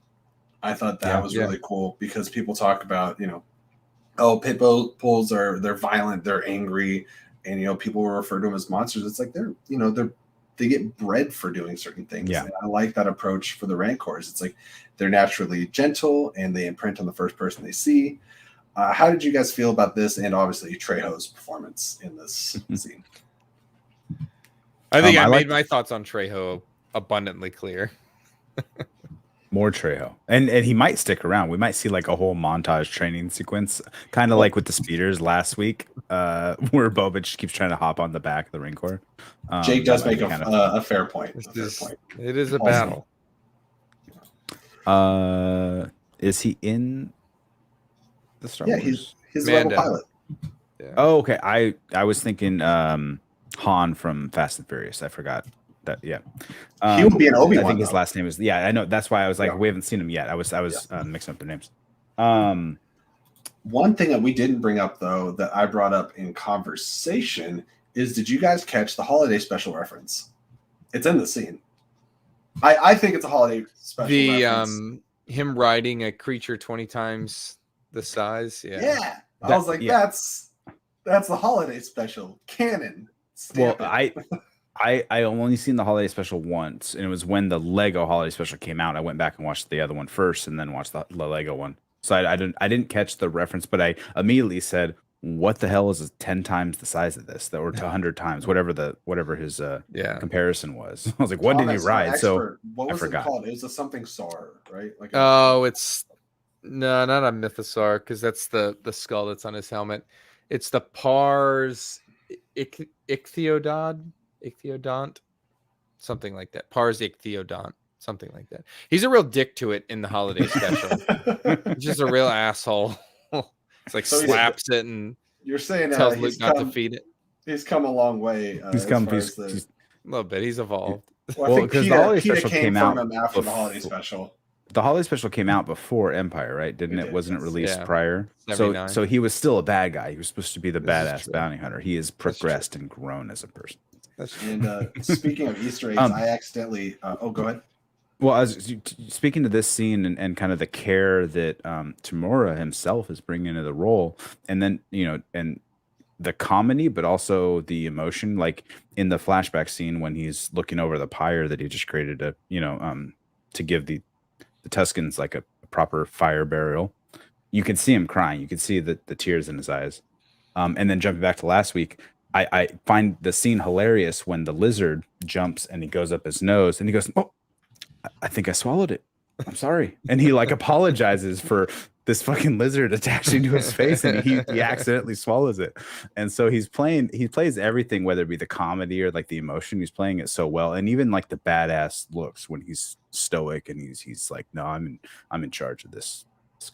Speaker 1: I thought that was really cool, because people talk about, pit bulls they're violent, they're angry, and people will refer to them as monsters. It's like they get bred for doing certain things.
Speaker 2: Yeah.
Speaker 1: And I like that approach for the Rancors. It's like they're naturally gentle and they imprint on the first person they see. How did you guys feel about this, and obviously Trejo's performance in this scene?
Speaker 3: I think I made my thoughts on Trejo abundantly clear.
Speaker 2: More Trejo, and he might stick around. We might see like a whole montage training sequence, kind of like with the speeders last week, where Boba just keeps trying to hop on the back of the Rancor.
Speaker 1: Jake does make a fair point.
Speaker 3: It is a battle.
Speaker 2: Is he in the Star
Speaker 1: Yeah,
Speaker 2: Wars?
Speaker 1: he's the rebel
Speaker 3: Mando.
Speaker 1: pilot.
Speaker 2: Oh, okay. I was thinking Han from Fast and Furious. I forgot that. Yeah,
Speaker 1: He would be an Obi-Wan.
Speaker 2: I think his
Speaker 1: though.
Speaker 2: last name is. Yeah, I know. That's why I was like,
Speaker 1: Yeah.
Speaker 2: we haven't seen him yet. I was mixing up their names.
Speaker 1: One thing that we didn't bring up though that I brought up in conversation is, did you guys catch the holiday special reference? It's in the scene. I think it's a holiday special.
Speaker 3: The
Speaker 1: reference.
Speaker 3: him riding a creature 20 times the size.
Speaker 1: Yeah. I was like, that's the holiday special canon.
Speaker 2: Well,
Speaker 1: Stamp it.
Speaker 2: I only seen the holiday special once, and it was when the Lego holiday special came out. I went back and watched the other one first, and then watched the Lego one. So I didn't catch the reference, but I immediately said, "What the hell is 10 times the size of this?" Or 100 times, whatever his comparison was. I was like, "What did he
Speaker 1: Thomas,
Speaker 2: ride?"
Speaker 1: our
Speaker 2: So
Speaker 1: expert, what was
Speaker 2: I forgot.
Speaker 1: it called? It was a something SAR, right? Like
Speaker 3: It's no, not a mythosaur, because that's the skull that's on his helmet. It's the Pars ichthyodont, something like that. Pars ichthyodont, something like that. He's a real dick to it in the holiday special. He's just a real asshole. It's like
Speaker 1: So
Speaker 3: slaps it and
Speaker 1: You're saying
Speaker 3: tells
Speaker 1: he's
Speaker 3: Luke not
Speaker 1: come,
Speaker 3: to feed it.
Speaker 1: he's come a long way.
Speaker 2: He's
Speaker 1: as
Speaker 2: come.
Speaker 1: far as
Speaker 2: He's
Speaker 3: A little bit. He's evolved.
Speaker 1: well, I
Speaker 2: well,
Speaker 1: think
Speaker 2: 'cause the
Speaker 1: PETA,
Speaker 2: holiday
Speaker 1: PETA
Speaker 2: special
Speaker 1: came
Speaker 2: came
Speaker 1: from
Speaker 2: out
Speaker 1: him after the holiday
Speaker 2: before-
Speaker 1: special.
Speaker 2: the holiday special came out before Empire, right? Didn't
Speaker 1: It
Speaker 2: it?
Speaker 1: did,
Speaker 2: Wasn't it
Speaker 1: yes.
Speaker 2: released
Speaker 3: Yeah.
Speaker 2: prior?
Speaker 3: 79.
Speaker 2: So he was still a bad guy. He was supposed to be the
Speaker 3: This is
Speaker 2: badass
Speaker 3: true.
Speaker 2: bounty hunter. He has
Speaker 3: true.
Speaker 2: progressed and grown as a person.
Speaker 1: And speaking of Easter eggs, I accidentally. Go ahead.
Speaker 2: Well, speaking to this scene and kind of the care that Tamura himself is bringing into the role, and then and the comedy, but also the emotion, like in the flashback scene when he's looking over the pyre that he just created to give the Tuskens like a proper fire burial. You can see him crying. You can see the tears in his eyes. And then jumping back to last week, I find the scene hilarious when the lizard jumps and he goes up his nose and he goes, "Oh, I think I swallowed it. I'm sorry." And he like apologizes for this fucking lizard attaching to his face, and he accidentally swallows it. And so he plays everything, whether it be the comedy or like the emotion. He's playing it so well, and even like the badass looks when he's stoic and he's like, "No, I'm in charge of this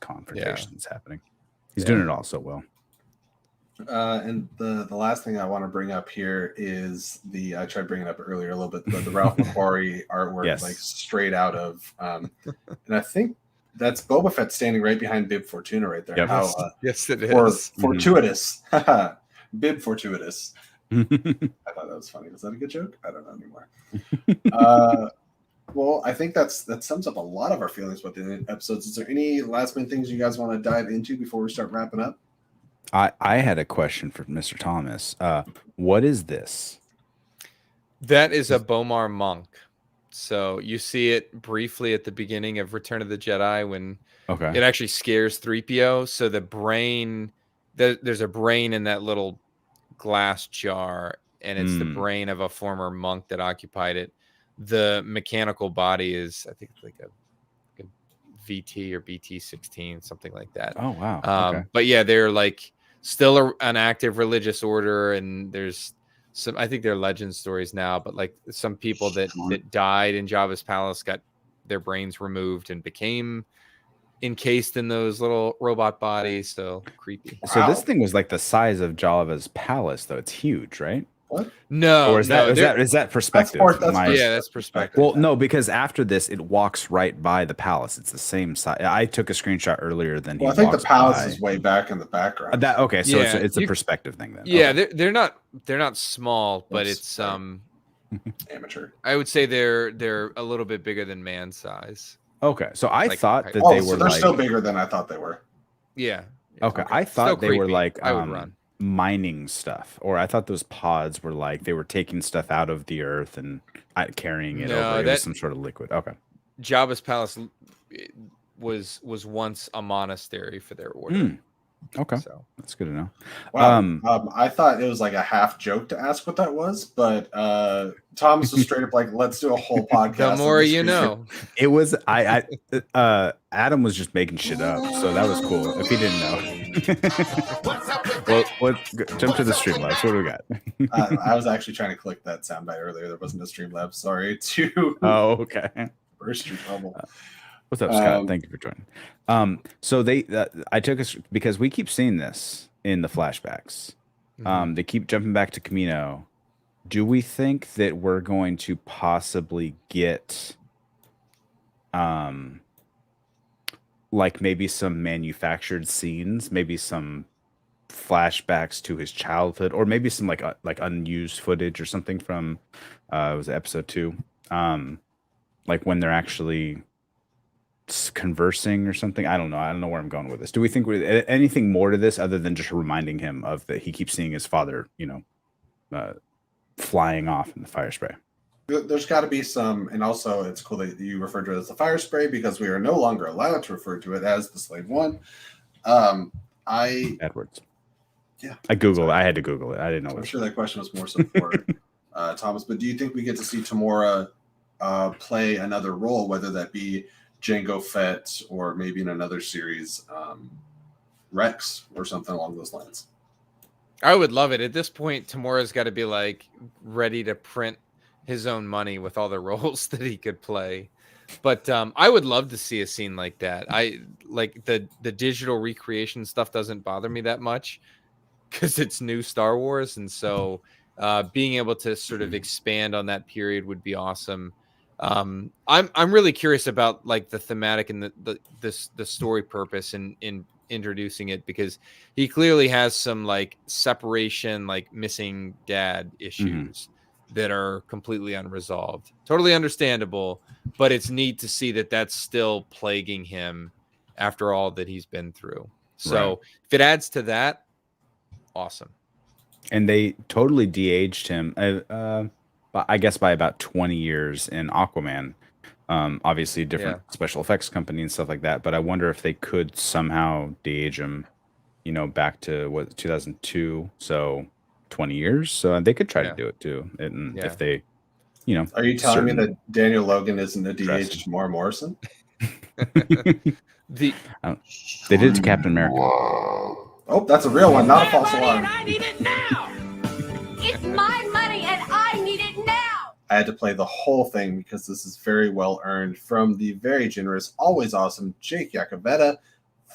Speaker 2: confrontation that's happening." He's doing it all so well.
Speaker 1: And the last thing I want to bring up here is I tried bringing it up earlier a little bit, but the Ralph McQuarrie artwork,
Speaker 2: Yes.
Speaker 1: like straight out of, and I think that's Boba Fett standing right behind Bib Fortuna right there.
Speaker 2: Yep.
Speaker 1: How
Speaker 3: Yes, it is.
Speaker 1: fortuitous, Bib Fortuitous. I thought that was funny. Was that a good joke? I don't know anymore. Well, I think that sums up a lot of our feelings about the episodes. Is there any last minute things you guys want to dive into before we start wrapping up?
Speaker 2: I had a question for Mr. Thomas. What is this?
Speaker 3: That is a Bomar monk. So you see it briefly at the beginning of Return of the Jedi when
Speaker 2: Okay.
Speaker 3: it actually scares 3PO. So the brain, there's a brain in that little glass jar, and it's the brain of a former monk that occupied it. The mechanical body is, I think, like a VT or BT-16, something like that.
Speaker 2: Oh wow. Okay.
Speaker 3: But yeah, they're like still an active religious order, and there's some, I think they're legend stories now, but like some people that died in Jabba's palace got their brains removed and became encased in those little robot bodies. So creepy.
Speaker 2: So this thing was like the size of Jabba's palace, though. It's huge, right?
Speaker 1: What?
Speaker 3: No,
Speaker 2: Or is that perspective?
Speaker 3: That's perspective.
Speaker 2: Well, no, because after this, it walks right by the palace. It's the same size. I took a screenshot earlier than he
Speaker 1: Well, I think the
Speaker 2: walks
Speaker 1: palace
Speaker 2: by.
Speaker 1: is way back in the background.
Speaker 2: Okay, so
Speaker 3: Yeah,
Speaker 2: it's a perspective thing then.
Speaker 3: Yeah,
Speaker 2: Okay.
Speaker 3: they're not small, but
Speaker 1: Oops,
Speaker 3: it's
Speaker 1: sorry. Amateur.
Speaker 3: I would say they're a little bit bigger than man size.
Speaker 2: Okay, so I
Speaker 3: Like,
Speaker 2: thought that
Speaker 1: Oh,
Speaker 2: they
Speaker 1: so
Speaker 2: were
Speaker 1: they're
Speaker 2: like
Speaker 1: still bigger than I thought they were.
Speaker 3: Yeah.
Speaker 2: okay. I
Speaker 3: Still
Speaker 2: thought they were
Speaker 3: creepy.
Speaker 2: like
Speaker 3: I would run.
Speaker 2: mining stuff, or I thought those pods were like they were taking stuff out of the earth and carrying it
Speaker 3: No,
Speaker 2: over. It
Speaker 3: that-
Speaker 2: was some sort of liquid. Okay.
Speaker 3: Jabba's palace was once a monastery for their order.
Speaker 2: Okay,
Speaker 3: So
Speaker 2: that's good to know.
Speaker 1: Wow. I thought it was like a half joke to ask what that was, but Thomas was straight up like, "Let's do a whole podcast."
Speaker 3: the
Speaker 1: on
Speaker 3: more
Speaker 1: this
Speaker 3: you
Speaker 1: creature."
Speaker 3: know.
Speaker 2: It was Adam was just making shit up, so that was cool. If he didn't know.
Speaker 5: What's up with
Speaker 2: Well,
Speaker 5: that?
Speaker 2: jump to the Streamlabs. What do we got?
Speaker 1: I was actually trying to click that soundbite earlier. There wasn't a Streamlabs. Sorry to
Speaker 2: Oh, okay.
Speaker 1: burst your bubble.
Speaker 2: What's up, Scott? Thank you for joining. So I took us because we keep seeing this in the flashbacks. They keep jumping back to Camino. Do we think that we're going to possibly get, like maybe some manufactured scenes, maybe some flashbacks to his childhood, or maybe some like unused footage or something from, was it episode 2? Like when they're actually conversing or something. I don't know where I'm going with this. Do we think anything more to this other than just reminding him of that he keeps seeing his father, flying off in the fire spray?
Speaker 1: There's got to be some, and also it's cool that you refer to it as the fire spray because we are no longer allowed to refer to it as the Slave One.
Speaker 2: Edwards. Yeah, I had to Google it. I didn't know.
Speaker 1: I'm sure that question was more so for Thomas. But do you think we get to see Tamora play another role, whether that be Jango Fett or maybe in another series, Rex or something along those lines?
Speaker 3: I would love it. At this point, Tamora's got to be like ready to print his own money with all the roles that he could play. But I would love to see a scene like that. I like the digital recreation stuff doesn't bother me that much because it's new Star Wars, and so being able to sort of expand on that period would be awesome. I'm really curious about like the thematic and the story purpose in introducing it, because he clearly has some like separation, like missing dad issues that are completely unresolved. Totally understandable, but it's neat to see that that's still plaguing him after all that he's been through. So if it adds to that, awesome.
Speaker 2: And they totally de-aged him. I guess by about 20 years in Aquaman. Obviously, different special effects company and stuff like that. But I wonder if they could somehow de-age him, back to 2002. So 20 years. So they could try to do it too. And if they,
Speaker 1: Are you telling me that Daniel Logan isn't a de-aged Tamora Morrison?
Speaker 2: They did it to Captain America.
Speaker 1: Oh, that's a real one, not a false alarm.
Speaker 4: I need it now. It's my money and I need it now.
Speaker 1: I had to play the whole thing because this is very well earned from the very generous, always awesome Jake Yakavetta.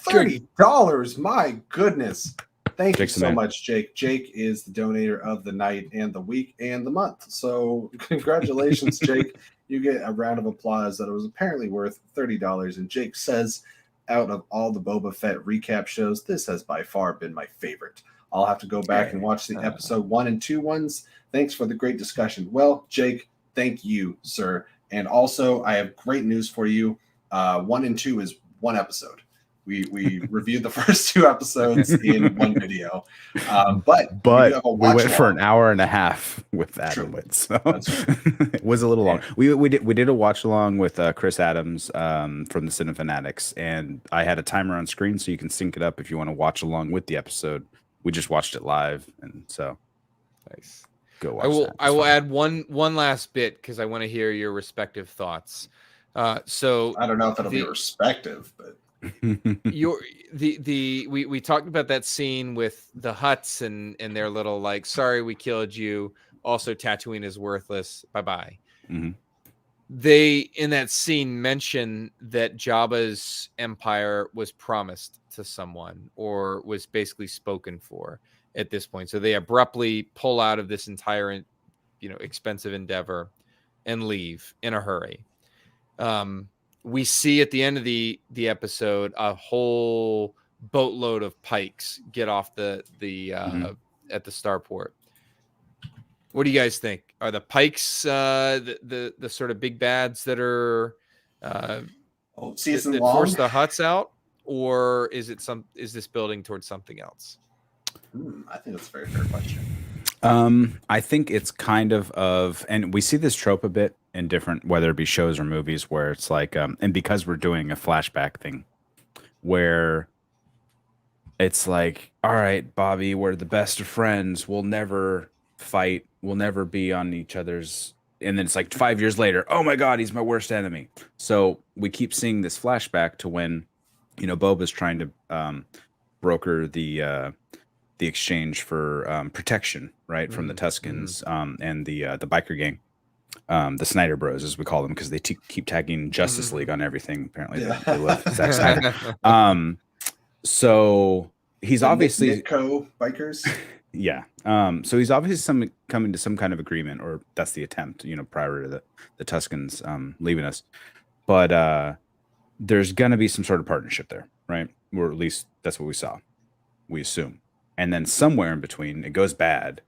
Speaker 1: $30. My goodness. Thank you so much, Jake. Jake is the donator of the night and the week and the month. So congratulations, Jake. You get a round of applause that it was apparently worth $30. And Jake says, out of all the Boba Fett recap shows, this has by far been my favorite. I'll have to go back and watch the episode 1 and 2 ones. Thanks for the great discussion. Well, Jake, thank you, sir. And also, I have great news for you. 1 and 2 is one episode. We reviewed the first 2 episodes in one video. But
Speaker 2: we went for an hour and a half with Adam. So it was a little long. We did a watch along with Chris Adams from the Cine Fanatics, and I had a timer on screen so you can sync it up if you want to watch along with the episode. We just watched it live, and so
Speaker 3: nice.
Speaker 2: Go watch
Speaker 3: I will add one last bit because I want to hear your respective thoughts. So
Speaker 1: I don't know if it'll be respective, but
Speaker 3: we talked about that scene with the Hutts and their little like, sorry we killed you. Also, Tatooine is worthless. Bye-bye. They in that scene mention that Jabba's empire was promised to someone or was basically spoken for at this point. So they abruptly pull out of this entire, expensive endeavor and leave in a hurry. We see at the end of the episode a whole boatload of pikes get off at the starport. What do you guys think? Are the pikes the sort of big bads that are that force the Hutts out, or is this building towards something else?
Speaker 1: I think that's a very fair question.
Speaker 2: I think it's kind of, and we see this trope a bit in different, whether it be shows or movies, where it's like, and because we're doing a flashback thing, where it's like, all right, Bobby, we're the best of friends. We'll never fight. We'll never be on each other's. And then it's like 5 years later, oh my God, he's my worst enemy. So we keep seeing this flashback to when, Boba's trying to broker the exchange for protection, right, from the Tuskens and the biker gang. the Snyder Bros, as we call them, because they keep tagging Justice League on everything. Apparently,
Speaker 1: Yeah.
Speaker 2: they love Zack Snyder. So he's
Speaker 1: The
Speaker 2: obviously
Speaker 1: Nitco bikers.
Speaker 2: yeah. So he's obviously coming to some kind of agreement, or that's the attempt, prior to the Tuskens leaving us. But there's gonna be some sort of partnership there, right? Or at least that's what we assume. And then somewhere in between, it goes bad.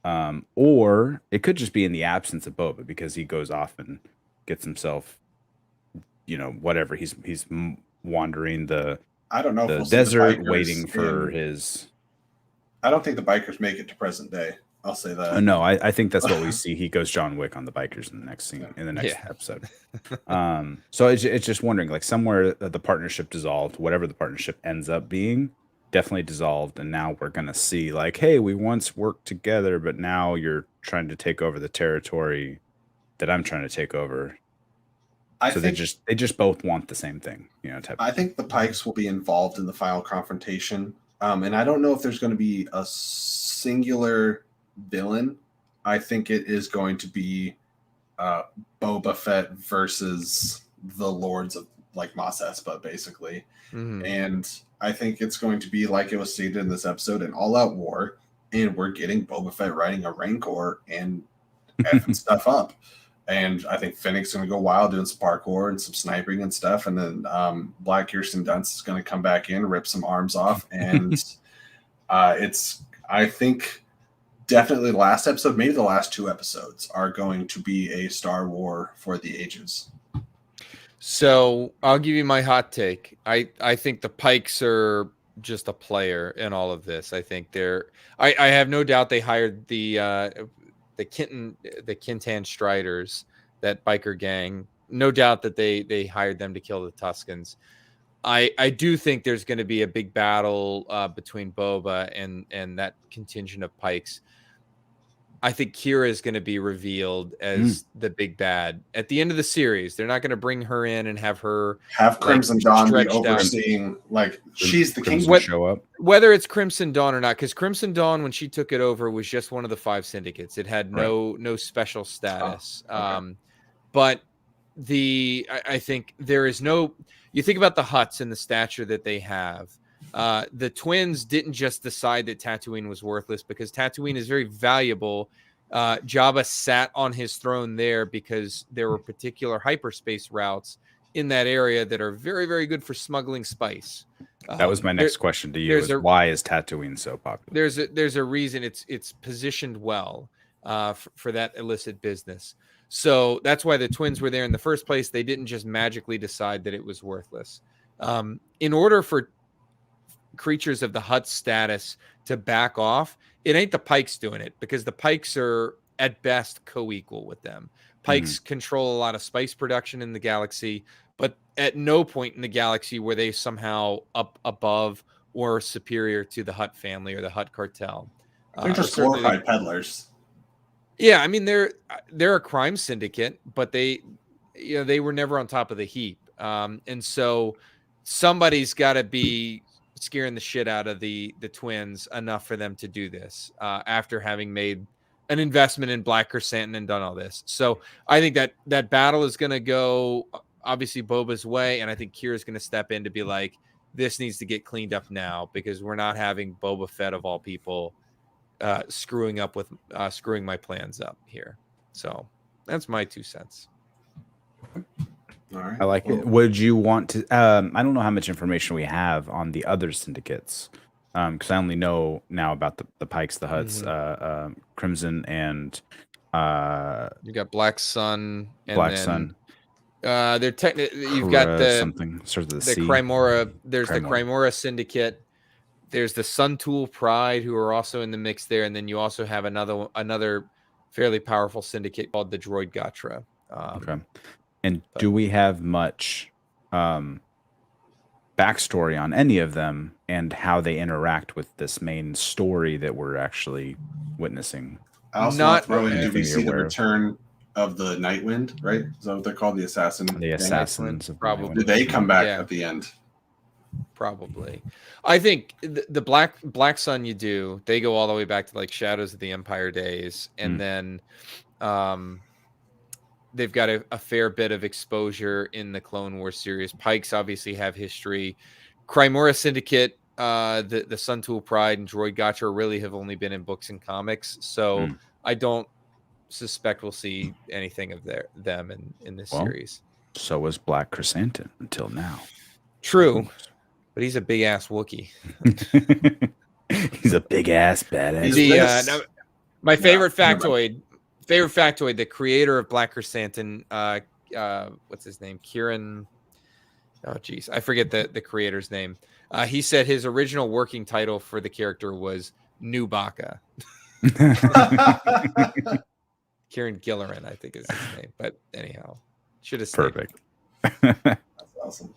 Speaker 2: Or it could just be in the absence of Boba, because he goes off and gets himself, whatever. He's wandering
Speaker 1: I don't know.
Speaker 2: the
Speaker 1: if we'll see
Speaker 2: desert,
Speaker 1: bikers
Speaker 2: waiting for his.
Speaker 1: I don't think the bikers make it to present day. I'll say that.
Speaker 2: No, I think that's what we see. He goes John Wick on the bikers in the next scene, in the next episode. So it's just wondering, like, somewhere the partnership dissolved, whatever the partnership ends up being, definitely dissolved, and now we're gonna see, like, hey, we once worked together, but now you're trying to take over the territory that I'm trying to take over. They just both want the same thing,
Speaker 1: I think the Pikes will be involved in the final confrontation, and I don't know if there's going to be a singular villain. I think it is going to be Boba Fett versus the Lords of Mos Espa, basically. And I think it's going to be, like it was stated in this episode, an all-out war, and we're getting Boba Fett riding a Rancor and effing stuff up. And I think Fennec's going to go wild doing some parkour and some sniping and stuff. And then Black Kirsten Dunst is going to come back in, rip some arms off. And I think definitely the last episode, maybe the last 2 episodes, are going to be a Star War for the ages.
Speaker 3: So I'll give you my hot take. I think the Pikes are just a player in all of this. I think I have no doubt they hired the Kintan Striders, that biker gang. No doubt that they hired them to kill the Tuskens. I do think there's going to be a big battle between Boba and that contingent of Pikes. I think Kira is going to be revealed as the big bad at the end of the series. They're not going to bring her in and have
Speaker 1: Crimson Dawn be overseeing, she's the king.
Speaker 2: Show up.
Speaker 3: Whether it's Crimson Dawn or not, because Crimson Dawn, when she took it over, was just one of the 5 syndicates. It had no special status. Okay. But I think there is no. You think about the Hutts and the stature that they have. The twins didn't just decide that Tatooine was worthless, because Tatooine is very valuable. Jabba sat on his throne there because there were particular hyperspace routes in that area that are very, very good for smuggling spice.
Speaker 2: That was my next question to you. Why is Tatooine so popular?
Speaker 3: There's a reason it's positioned well for that illicit business. So that's why the twins were there in the first place. They didn't just magically decide that it was worthless. In order for creatures of the Hutt status to back off, it ain't the Pikes doing it, because the Pikes are at best co-equal with them. Pikes control a lot of spice production in the galaxy, but at no point in the galaxy were they somehow up above or superior to the Hutt family or the Hutt cartel.
Speaker 1: They're just glorified peddlers.
Speaker 3: Yeah, I mean they're a crime syndicate, but they were never on top of the heap, and so somebody's got to be scaring the shit out of the twins enough for them to do this after having made an investment in Black Chrysanthemum and done all this. So I think that battle is going to go obviously Boba's way, and I think Kira's going to step in to be like, this needs to get cleaned up now, because we're not having Boba Fett of all people screwing my plans up here. So that's my 2 cents.
Speaker 1: All right.
Speaker 2: I like it. Would you want to? I don't know how much information we have on the other syndicates, because I only know now about the Pikes, the Hutts, Crimson, and
Speaker 3: you got Black Sun. And
Speaker 2: Black
Speaker 3: then,
Speaker 2: Sun.
Speaker 3: They're you've got the
Speaker 2: something starts with
Speaker 3: the Crymora. There's the Crymora Syndicate. There's the Sun Tool Pride, who are also in the mix there, and then you also have another fairly powerful syndicate called the Droid Gatra.
Speaker 2: Okay. And do we have much backstory on any of them and how they interact with this main story that we're actually witnessing?
Speaker 1: I also want to throw in, do we see the return of the Nightwind, right? Is that what they're called? The assassin?
Speaker 2: The assassins.
Speaker 3: Probably.
Speaker 1: Do they come back at the end?
Speaker 3: Probably. I think the Black Sun they go all the way back to Shadows of the Empire days. And then they've got a fair bit of exposure in the Clone Wars series. Pikes obviously have history. Crymora Syndicate, the Sun Tool Pride, and Droid Gotcha really have only been in books and comics, so I don't suspect we'll see anything of them in this series.
Speaker 2: So was Black Chrysanthemum until now.
Speaker 3: True, but he's a big ass Wookiee.
Speaker 2: He's a big ass badass.
Speaker 3: My favorite factoid. Favorite factoid: the creator of Black Chrysanthemum, what's his name? Kieran. Oh, geez, I forget the creator's name. He said his original working title for the character was New Baka. Kieran Gilleran, I think is his name. But anyhow, should have stayed.
Speaker 2: Perfect.
Speaker 1: That's awesome.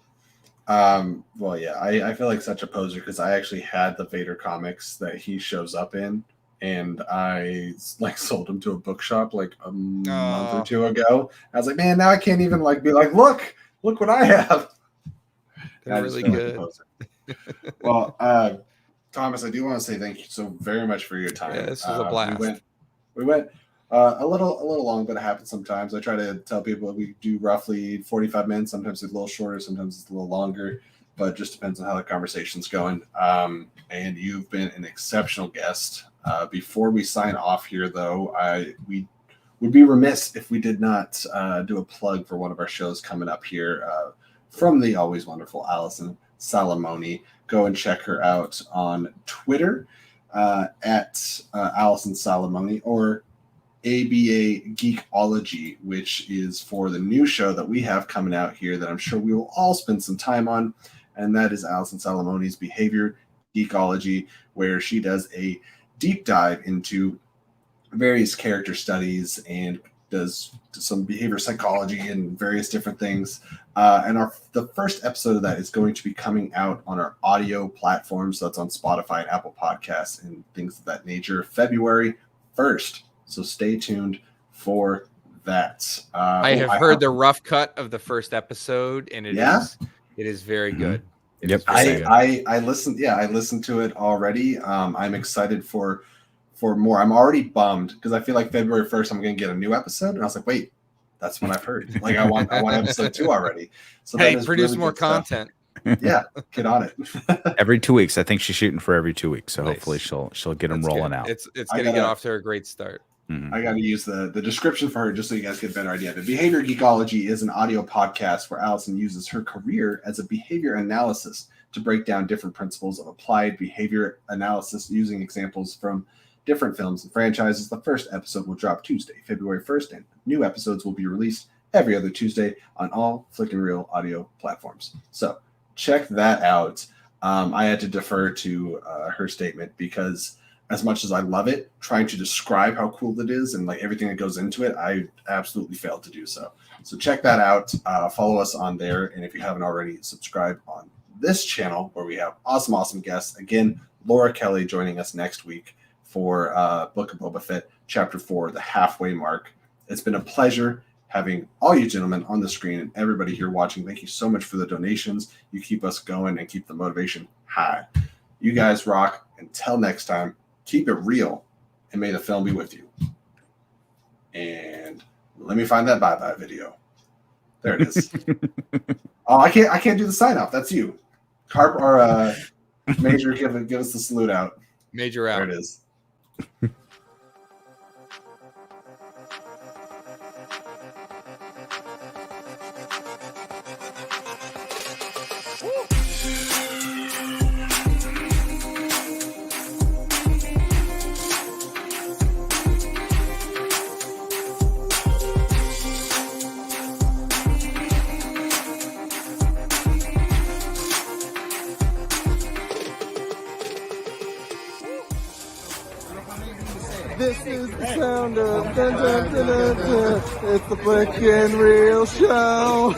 Speaker 1: Well, yeah, I feel like such a poser because I actually had the Vader comics that he shows up in, and I like sold them to a bookshop like a month or two ago. I was like, man, now I can't even like be like, look what I have.
Speaker 3: They're really good.
Speaker 1: Like well, Thomas, I do want to say thank you so very much for your time.
Speaker 3: Yeah, this was a blast.
Speaker 1: We went a little long, but it happens sometimes. I try to tell people we do roughly 45 minutes. Sometimes it's a little shorter, sometimes it's a little longer, but it just depends on how the conversation's going. And you've been an exceptional guest. Before we sign off here, though, we would be remiss if we did not do a plug for one of our shows coming up here from the always wonderful Allison Salamoni. Go and check her out on Twitter at Allison Salamoni, or ABA Geekology, which is for the new show that we have coming out here that I'm sure we will all spend some time on, and that is Allison Salamoni's Behavior Geekology, where she does a deep dive into various character studies and does some behavior psychology and various different things. And the first episode of that is going to be coming out on our audio platforms. So that's on Spotify and Apple Podcasts and things of that nature, February 1st. So stay tuned for that.
Speaker 3: I have heard the rough cut of the first episode, and it is very good.
Speaker 2: Yep.
Speaker 1: I listened. Yeah, I listened to it already. I'm excited for more. I'm already bummed because I feel like February 1st I'm going to get a new episode, and I was like, wait, that's what I've heard. Like I want episode 2 already. So
Speaker 3: hey, produce really more content.
Speaker 1: Yeah, get on it.
Speaker 2: Every 2 weeks. I think she's shooting for every 2 weeks. So
Speaker 3: nice.
Speaker 2: Hopefully she'll get them rolling out.
Speaker 3: It's going to get off to a great start.
Speaker 1: I got to use the description for her just so you guys get a better idea. The Behavior Geekology is an audio podcast where Allison uses her career as a behavior analyst to break down different principles of applied behavior analysis using examples from different films and franchises. The first episode will drop Tuesday, February 1st, and new episodes will be released every other Tuesday on all Flick and Reel audio platforms. So check that out. I had to defer to her statement because as much as I love it, trying to describe how cool it is and like everything that goes into it, I absolutely failed to do so. So check that out. Follow us on there. And if you haven't already, subscribe on this channel where we have awesome guests. Again, Laura Kelly joining us next week for Book of Boba Fett, Chapter 4, the halfway mark. It's been a pleasure having all you gentlemen on the screen and everybody here watching. Thank you so much for the donations. You keep us going and keep the motivation high. You guys rock. Until next time, keep it real, and may the film be with you. And let me find that bye-bye video. There it is. Oh, I can't do the sign-off. That's you. Harper or Major, give us the salute out.
Speaker 3: Major out.
Speaker 1: There it is.
Speaker 6: This is the sound of dun, dun, dun, dun, dun. It's the Flick and Reel Show.